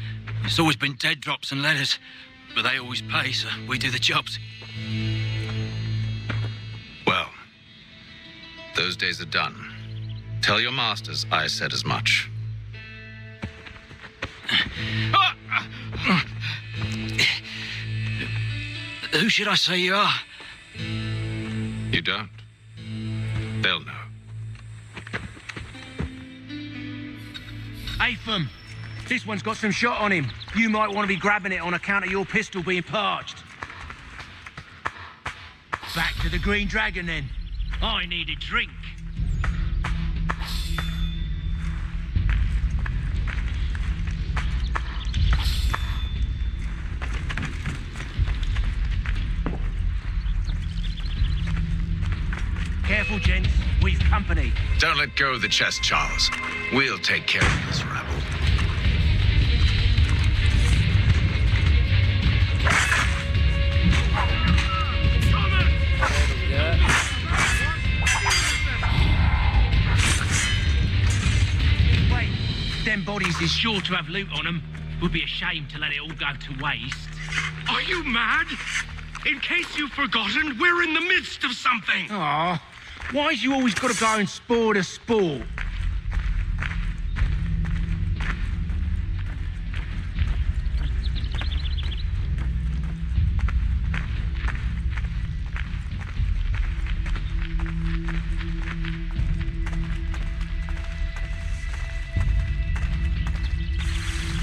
It's always been dead drops and letters. But they always pay, so we do the jobs. Well, Those days are done. Tell your masters I said as much. Who should I say you are? You don't. They'll know. Atham, this one's got some shot on him. You might want to be grabbing it on account of your pistol being parched. Back to the Green Dragon, then. I need a drink. Careful, gents. We've company. Don't let go of the chest, Charles. We'll take care of this rabble. Wait, them bodies is sure to have loot on them. Would be a shame to let it all go to waste. Are you mad? In case you've forgotten, we're in the midst of something. Aw, why's you always got to go and spoil the sport?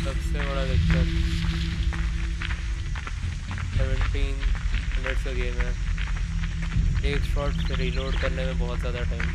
सबसे बड़ा दिक्कत 17 minutes का game है एक shot reload करने में बहुत ज़्यादा time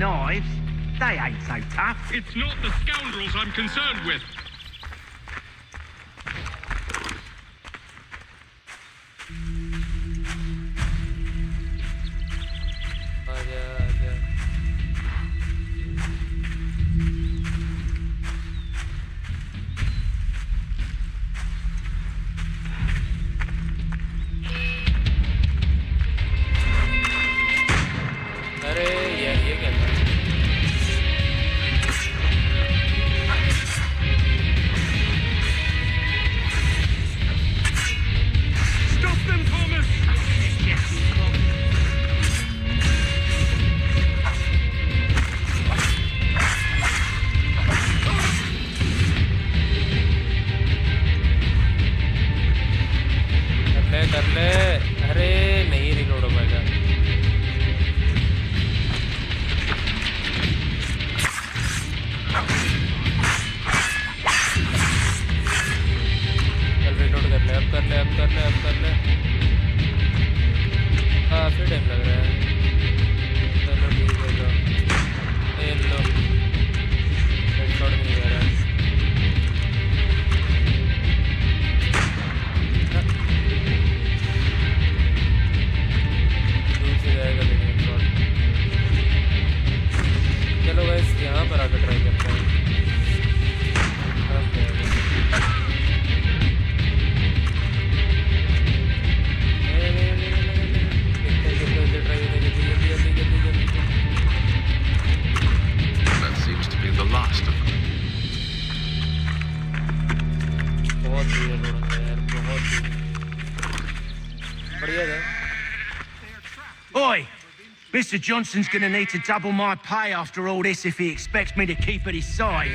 Knives? They ain't so tough. It's not the scoundrels I'm concerned with. Oi! Mr. Johnson's gonna need to double my pay after all this if he expects me to keep at his side.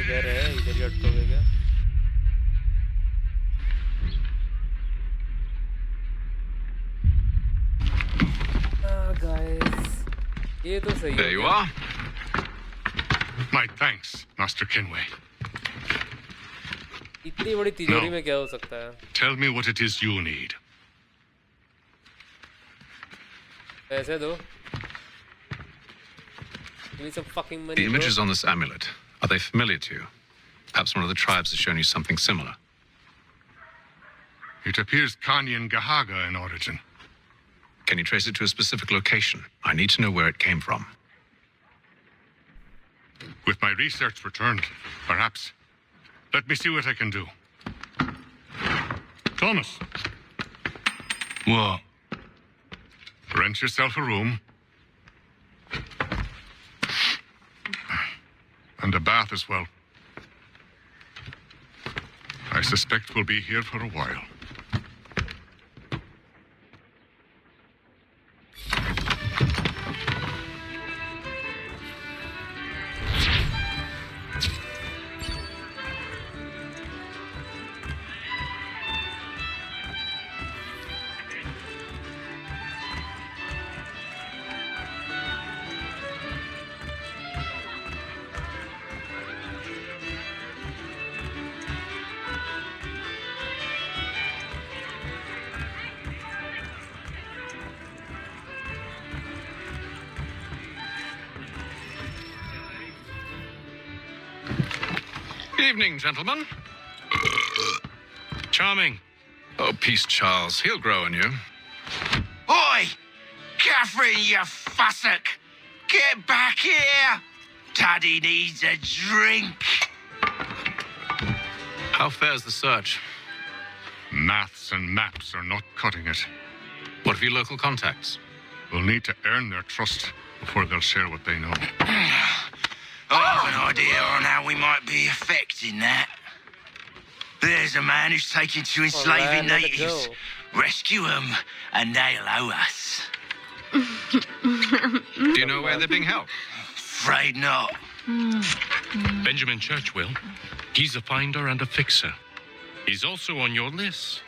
There you are. My thanks, Master Kenway. इतनी बड़ी तिजोरी में क्या हो सकता है? Tell me what it is you need. पैसे दो. Give me some fucking money. The bro. images on this amulet, are they familiar to you? Perhaps one of the tribes has shown you something similar. It appears Kanyan Gahaga in origin. Can you trace it to a specific location? I need to know where it came from. With my research returned, perhaps. Let me see what I can do. Thomas. What? Rent yourself a room. And a bath as well. I suspect we'll be here for a while. Evening, gentlemen. Charming. Oh, peace, Charles. He'll grow on you. Oi! Catherine, you fussock! Get back here! Taddy needs a drink. How fares the search? Maths and maps are not cutting it. What of your local contacts? We'll need to earn their trust before they'll share what they know. I have an idea on how we might be affecting that. There's a man who's taken to enslaving natives. Rescue them, and they'll owe us. Do you know where they're being held? Afraid not. Benjamin Church will. He's a finder and a fixer. He's also on your list.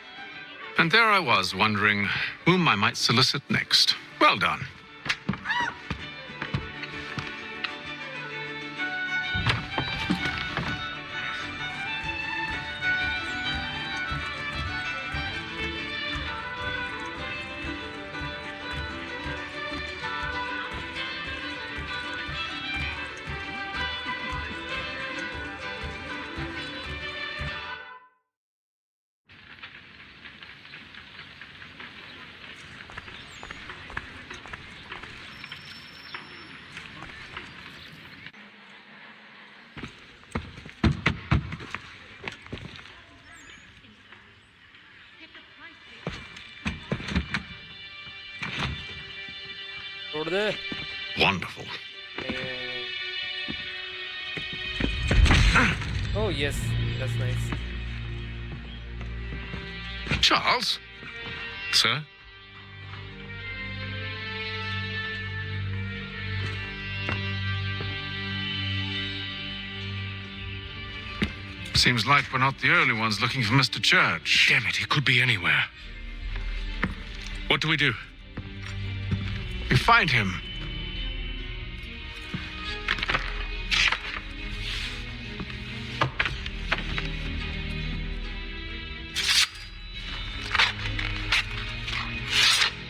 And there I was, wondering whom I might solicit next. Well done. Wonderful. Oh, yes. That's nice. Charles? Sir? Seems like we're not the only ones looking for Mr. Church. Damn it, he could be anywhere. What do we do? We find him.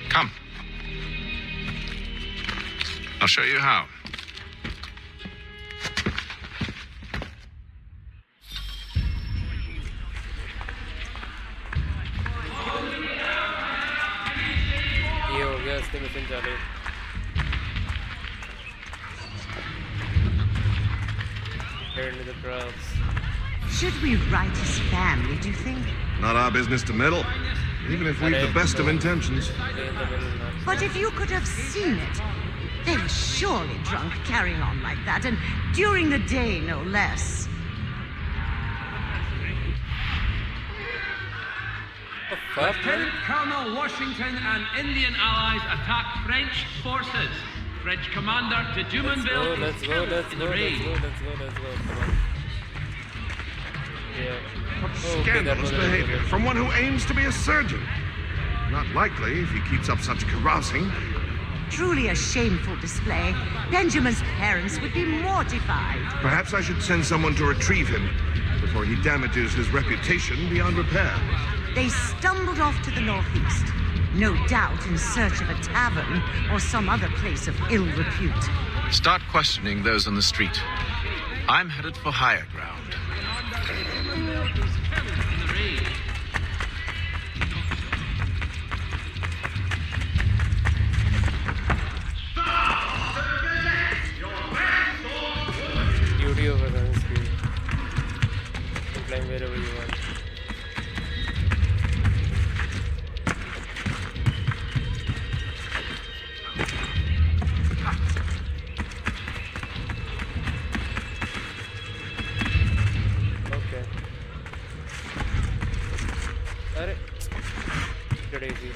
Come. I'll show you how. Into the crowds. Should we write his family, do you think? Not our business to meddle, even if we've the best of intentions. But if you could have seen it, they were surely drunk carrying on like that, and during the day, no less. Lieutenant Colonel Washington and Indian allies attack French forces. French commander de Jumonville Let's go. Come on. Yeah. What Okay, scandalous behavior from one who aims to be a surgeon. Not likely if he keeps up such carousing. Truly a shameful display. Benjamin's parents would be mortified. Perhaps I should send someone to retrieve him before he damages his reputation beyond repair. They stumbled off to the northeast, no doubt in search of a tavern or some other place of ill repute. Start questioning those on the street. I'm headed for higher ground. Beauty of Assassin's Creed. You can climb wherever you want. Okay. Alright. Good easy.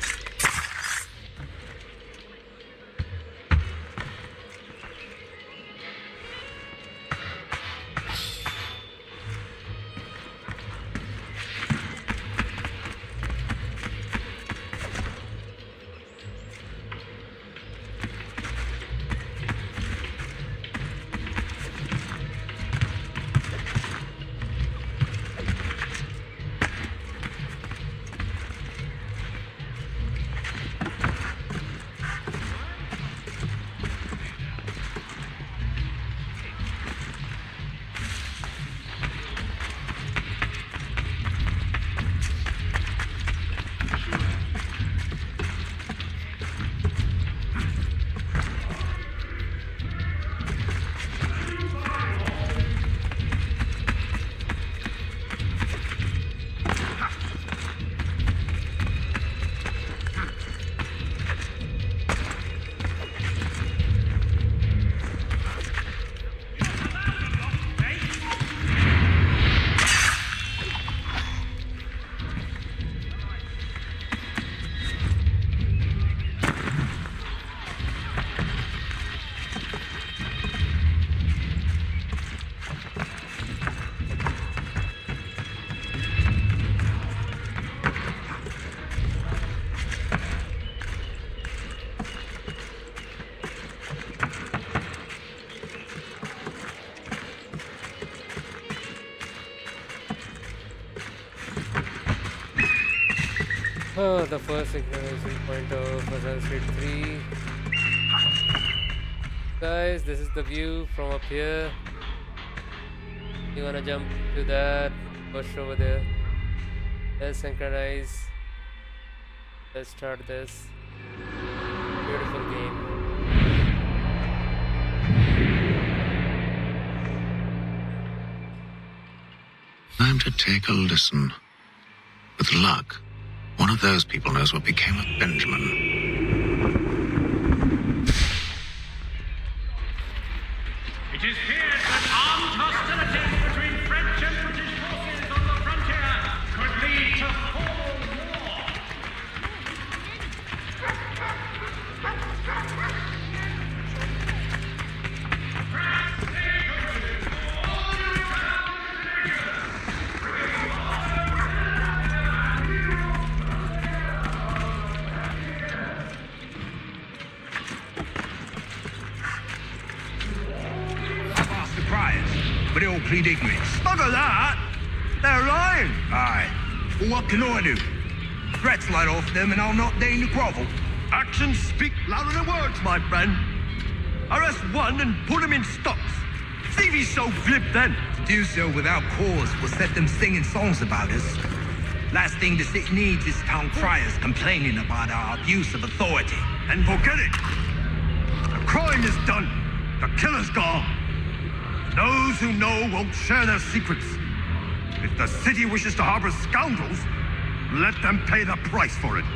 Oh, the first synchronization point of Assassin's Creed 3. Guys, this is the view from up here. You wanna jump to that, push over there. Let's synchronize. Let's start this. Beautiful game. Time to take a listen. With luck, one of those people knows what became of Benjamin. It is feared that armed hostilities between French and British forces on the frontier could lead to formal war. But they all plead ignorance. Bugger that! They're lying! Aye. Well, what can I do? Threats light off them and I'll not deign to grovel. Actions speak louder than words, my friend. Arrest one and put him in stocks. See if he's so glib then. To do so without cause will set them singing songs about us. Last thing the city needs is town criers complaining about our abuse of authority. And forget it. The crime is done. The killer's gone. Those who know won't share their secrets. If the city wishes to harbor scoundrels, let them pay the price for it.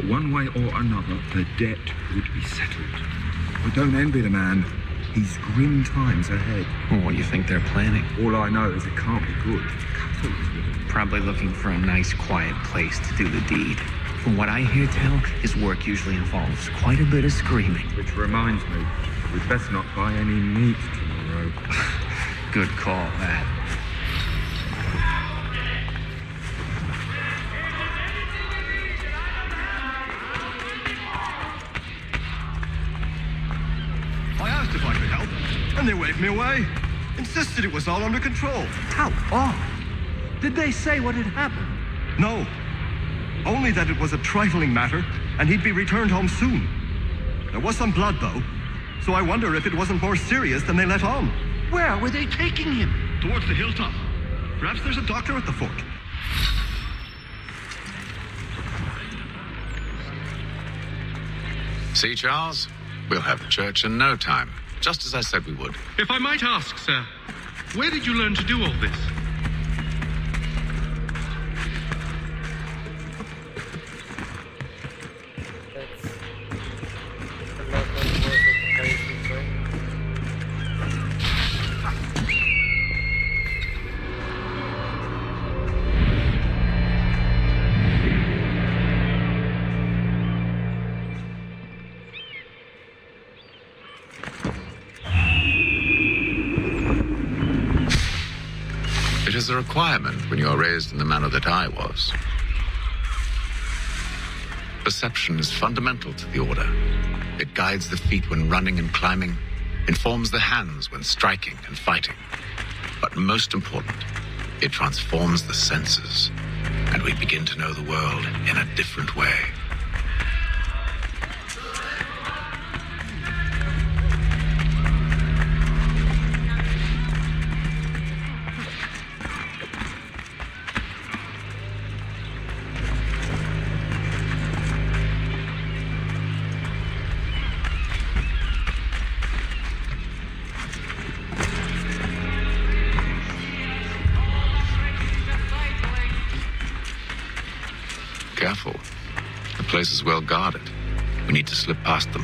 one way or another, the debt would be settled. I don't envy the man. He's grim times ahead. Well, what do you think they're planning? All I know is it can't be good. Probably looking for a nice, quiet place to do the deed. From what I hear tell, his work usually involves quite a bit of screaming. Which reminds me, we'd best not buy any meat tomorrow. Good call, that. I asked if I could help, and they waved me away. Insisted it was all under control. How odd. Did they say what had happened? No. Only that it was a trifling matter, and he'd be returned home soon. There was some blood, though, so I wonder if it wasn't more serious than they let on. Where were they taking him? Towards the hilltop. Perhaps there's a doctor at the fort. See, Charles? We'll have the church in no time, just as I said we would. If I might ask, sir, where did you learn to do all this? It is a requirement when you are raised in the manner that I was. Perception is fundamental to the order. It guides the feet when running and climbing, informs the hands when striking and fighting. But most important, it transforms the senses, and we begin to know the world in a different way. Careful. The place is well guarded. We need to slip past them.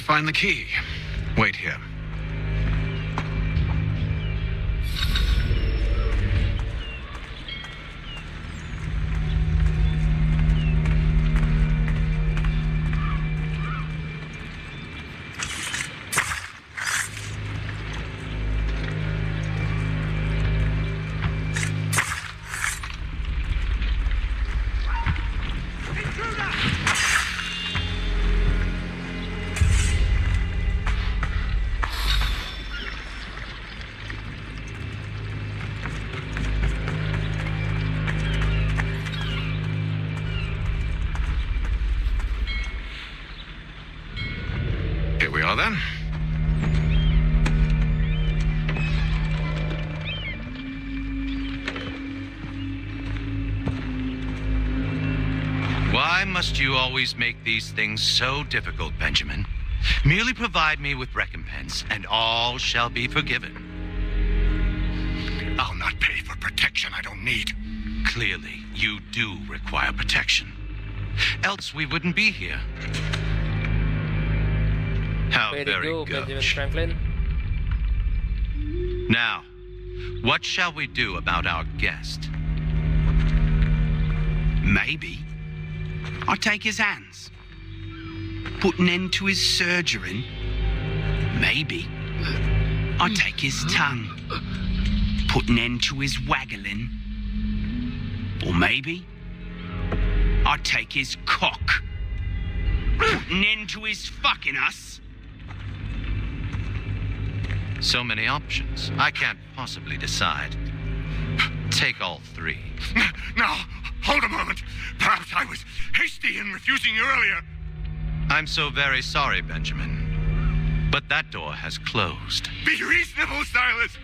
find the key. Wait here. Here we are then. Why must you always make these things so difficult, Benjamin? Merely provide me with recompense, and all shall be forgiven. I'll not pay for protection I don't need. Clearly, you do require protection. Else we wouldn't be here. How Way to very go, good. Benjamin Franklin. Now, what shall we do about our guest? Maybe I'll take his hands. Put an end to his surgering. Maybe I'll take his tongue. Put an end to his waggling. Or maybe I'll take his cock. Put an end to his fucking us. So many options. I can't possibly decide. Take all three. Now, hold a moment. Perhaps I was hasty in refusing you earlier. I'm so very sorry, Benjamin. But that door has closed. Be reasonable, Silas.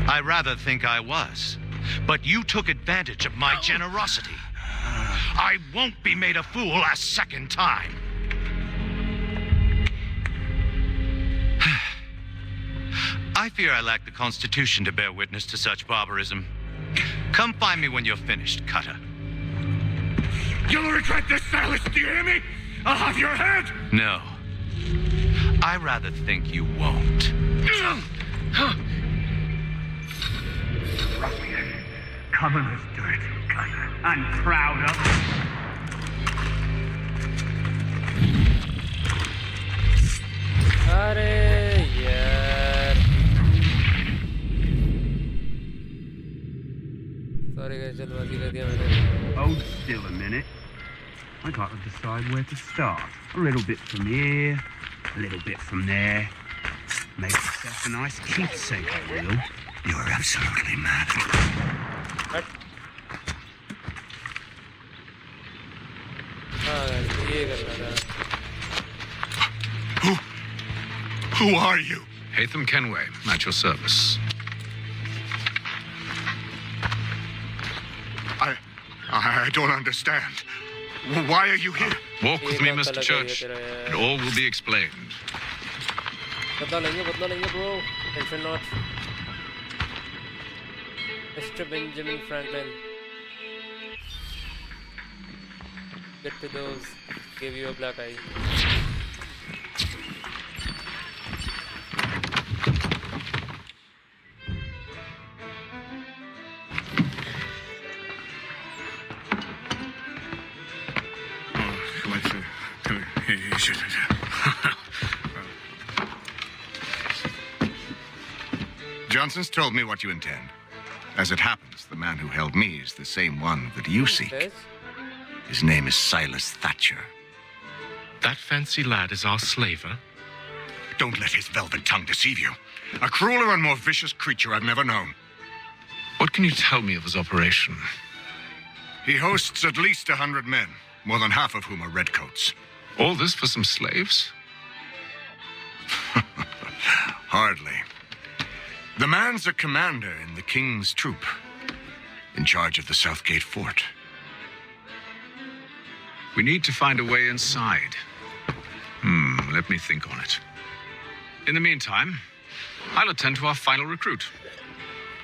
I rather think I was. But you took advantage of my generosity. I won't be made a fool a second time. I fear I lack the constitution to bear witness to such barbarism. Come find me when you're finished, Cutter. You'll regret this, Silas. Do you hear me? I'll have your head. No. I rather think you won't. Come on, let's do it. I'm proud of it. अरे यार sorry guys जल्दबाजी कर दिया मैंने Hold still a minute. I'd like to decide where to start. A little bit from here, a little bit from there. Make yourself a nice keepsake, I will. You're absolutely mad. हट हाँ guys ये करना था Who are you? Hatham Kenway, at your service. I don't understand. Why are you here? Walk with me, Mr. Church, and all will be explained. बदला लेंगे bro. Tension not. Mr. Benjamin Franklin. Get to those. Give you a black eye. Johnson's told me what you intend. As it happens, the man who held me is the same one that you seek. His name is Silas Thatcher. That fancy lad is our slaver? Don't let his velvet tongue deceive you. A crueler and more vicious creature I've never known. What can you tell me of his operation? He hosts at least 100 men, more than half of whom are redcoats. All this for some slaves? Hardly. The man's a commander in the king's troop, in charge of the Southgate fort. We need to find a way inside. Let me think on it. In the meantime, I'll attend to our final recruit.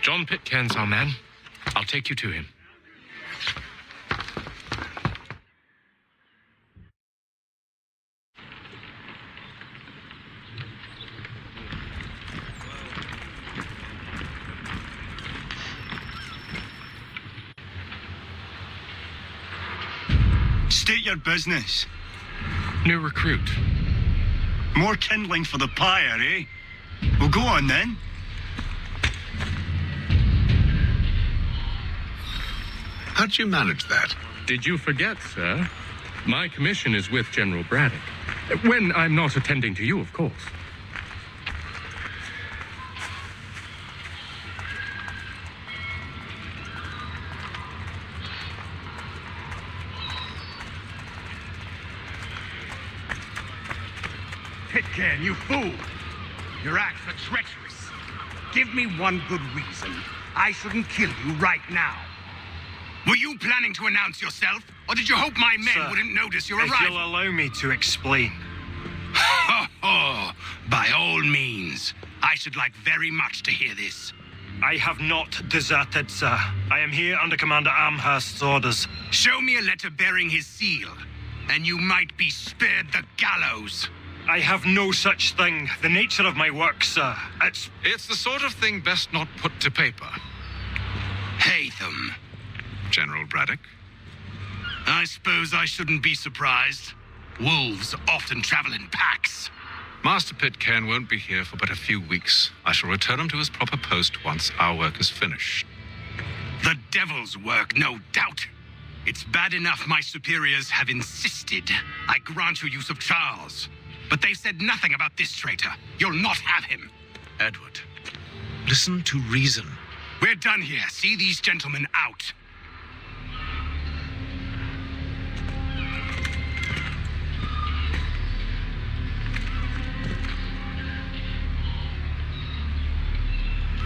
John Pitcairn's our man. I'll take you to him. State your business. New recruit. More kindling for the pyre, eh? Well, go on then. How'd you manage that? Did you forget, sir? My commission is with General Braddock. When I'm not attending to you, of course. Pitcairn, you fool! Your acts are treacherous. Give me one good reason I shouldn't kill you right now. Were you planning to announce yourself, or did you hope my men Sir, wouldn't notice your if arrival? you'll allow me to explain. By all means. I should like very much to hear this. I have not deserted, sir. I am here under Commander Amherst's orders. Show me a letter bearing his seal, and you might be spared the gallows. I have no such thing. The nature of my work, sir. It's the sort of thing best not put to paper. Hatham. General Braddock? I suppose I shouldn't be surprised. Wolves often travel in packs. Master Pitcairn won't be here for but a few weeks. I shall return him to his proper post once our work is finished. The devil's work, no doubt. It's bad enough my superiors have insisted I grant you use of Charles. But they've said nothing about this traitor. You'll not have him. Edward, listen to reason. We're done here. See these gentlemen out.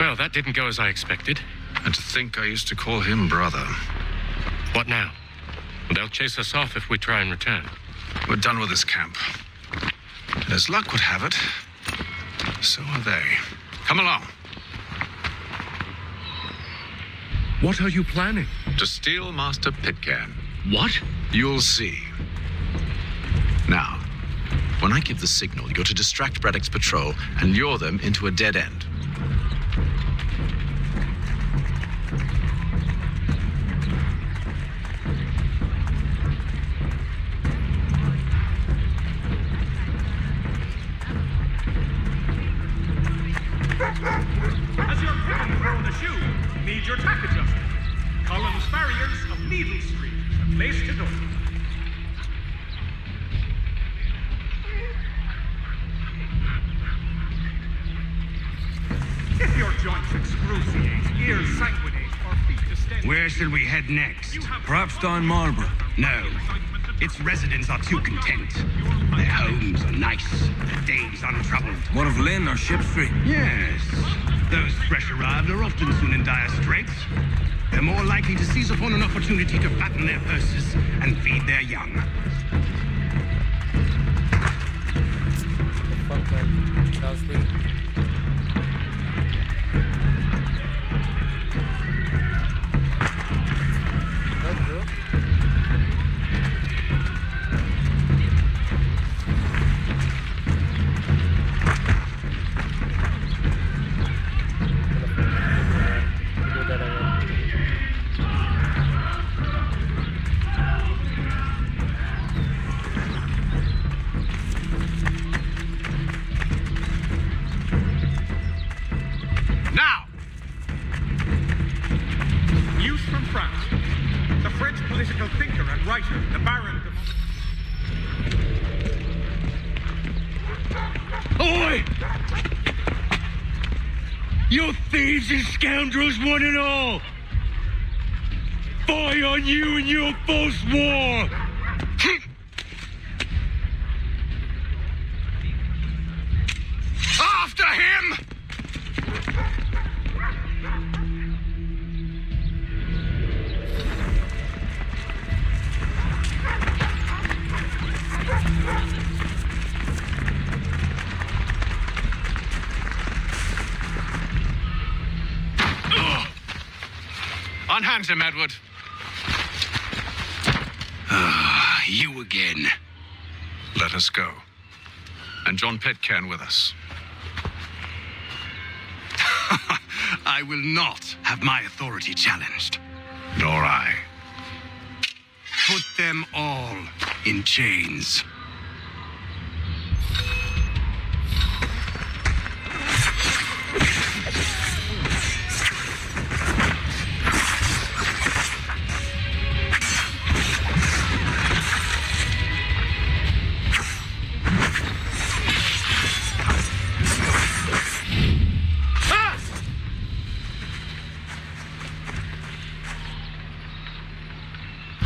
Well, that didn't go as I expected. And to think I used to call him brother. What now? They'll chase us off if we try and return. We're done with this camp. And as luck would have it, so are they. Come along. What are you planning? To steal Master Pitcairn. What? You'll see. Now, when I give the signal, you're to distract Braddock's patrol and lure them into a dead end. As you're picking through the shoe, need your tack adjusted. Collins Farriers of Needle Street, the place to go. If your joints excruciate, ears sanguinate, or feet distend... Where shall we head next? Perhaps down Marlborough. No. Its residents are too content. Their homes are nice, their days untroubled. What of Lynn or Ship Street? Yes. Those fresh arrived are often soon in dire straits. They're more likely to seize upon an opportunity to fatten their purses and feed their young. Fuck, man. That was the... What, bro? Now! News from France. The French political thinker and writer, the Baron de... Oi! You thieves and scoundrels, one and all! Fie on you and your false war! After him! Unhand him, Edward. You again. Let us go. And John Pitcairn with us. I will not have my authority challenged. Nor I. Put them all in chains.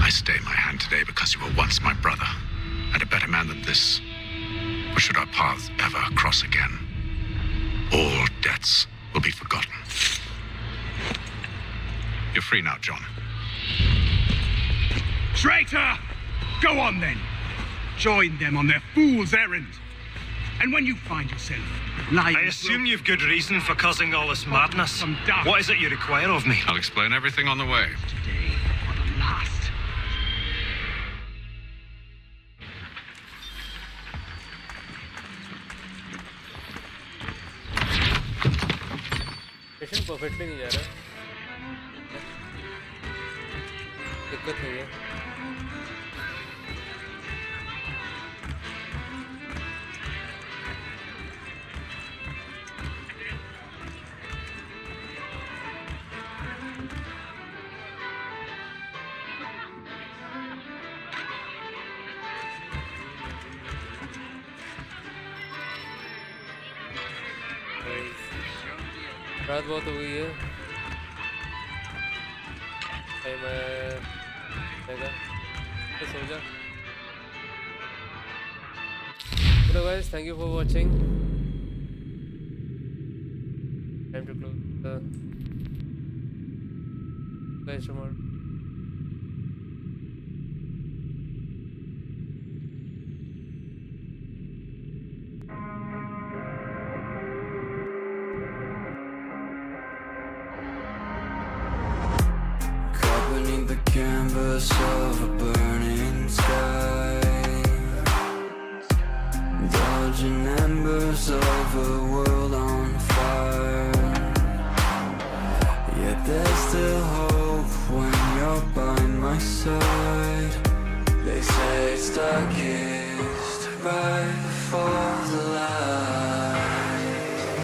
I stay my hand today because you were once my brother, and a better man than this. For should our paths ever cross again, all debts will be forgotten. You're free now, John. Traitor! Go on then. Join them on their fool's errand. And when you find yourself lying... I assume you've good reason for causing all this madness. What is it you require of me? I'll explain everything on the way. Today, for the last. Mission perfectly नहीं जा रहा, दिक्कत नहीं है। रात बहुत हो गई है, मैं सो जा। Hello guys, thank you for watching. Time to close the guys tomorrow. Beneath the canvas of a burning sky, dodging embers of a world on fire. Yet there's still hope when you're by my side. They say it's darkest right before the light.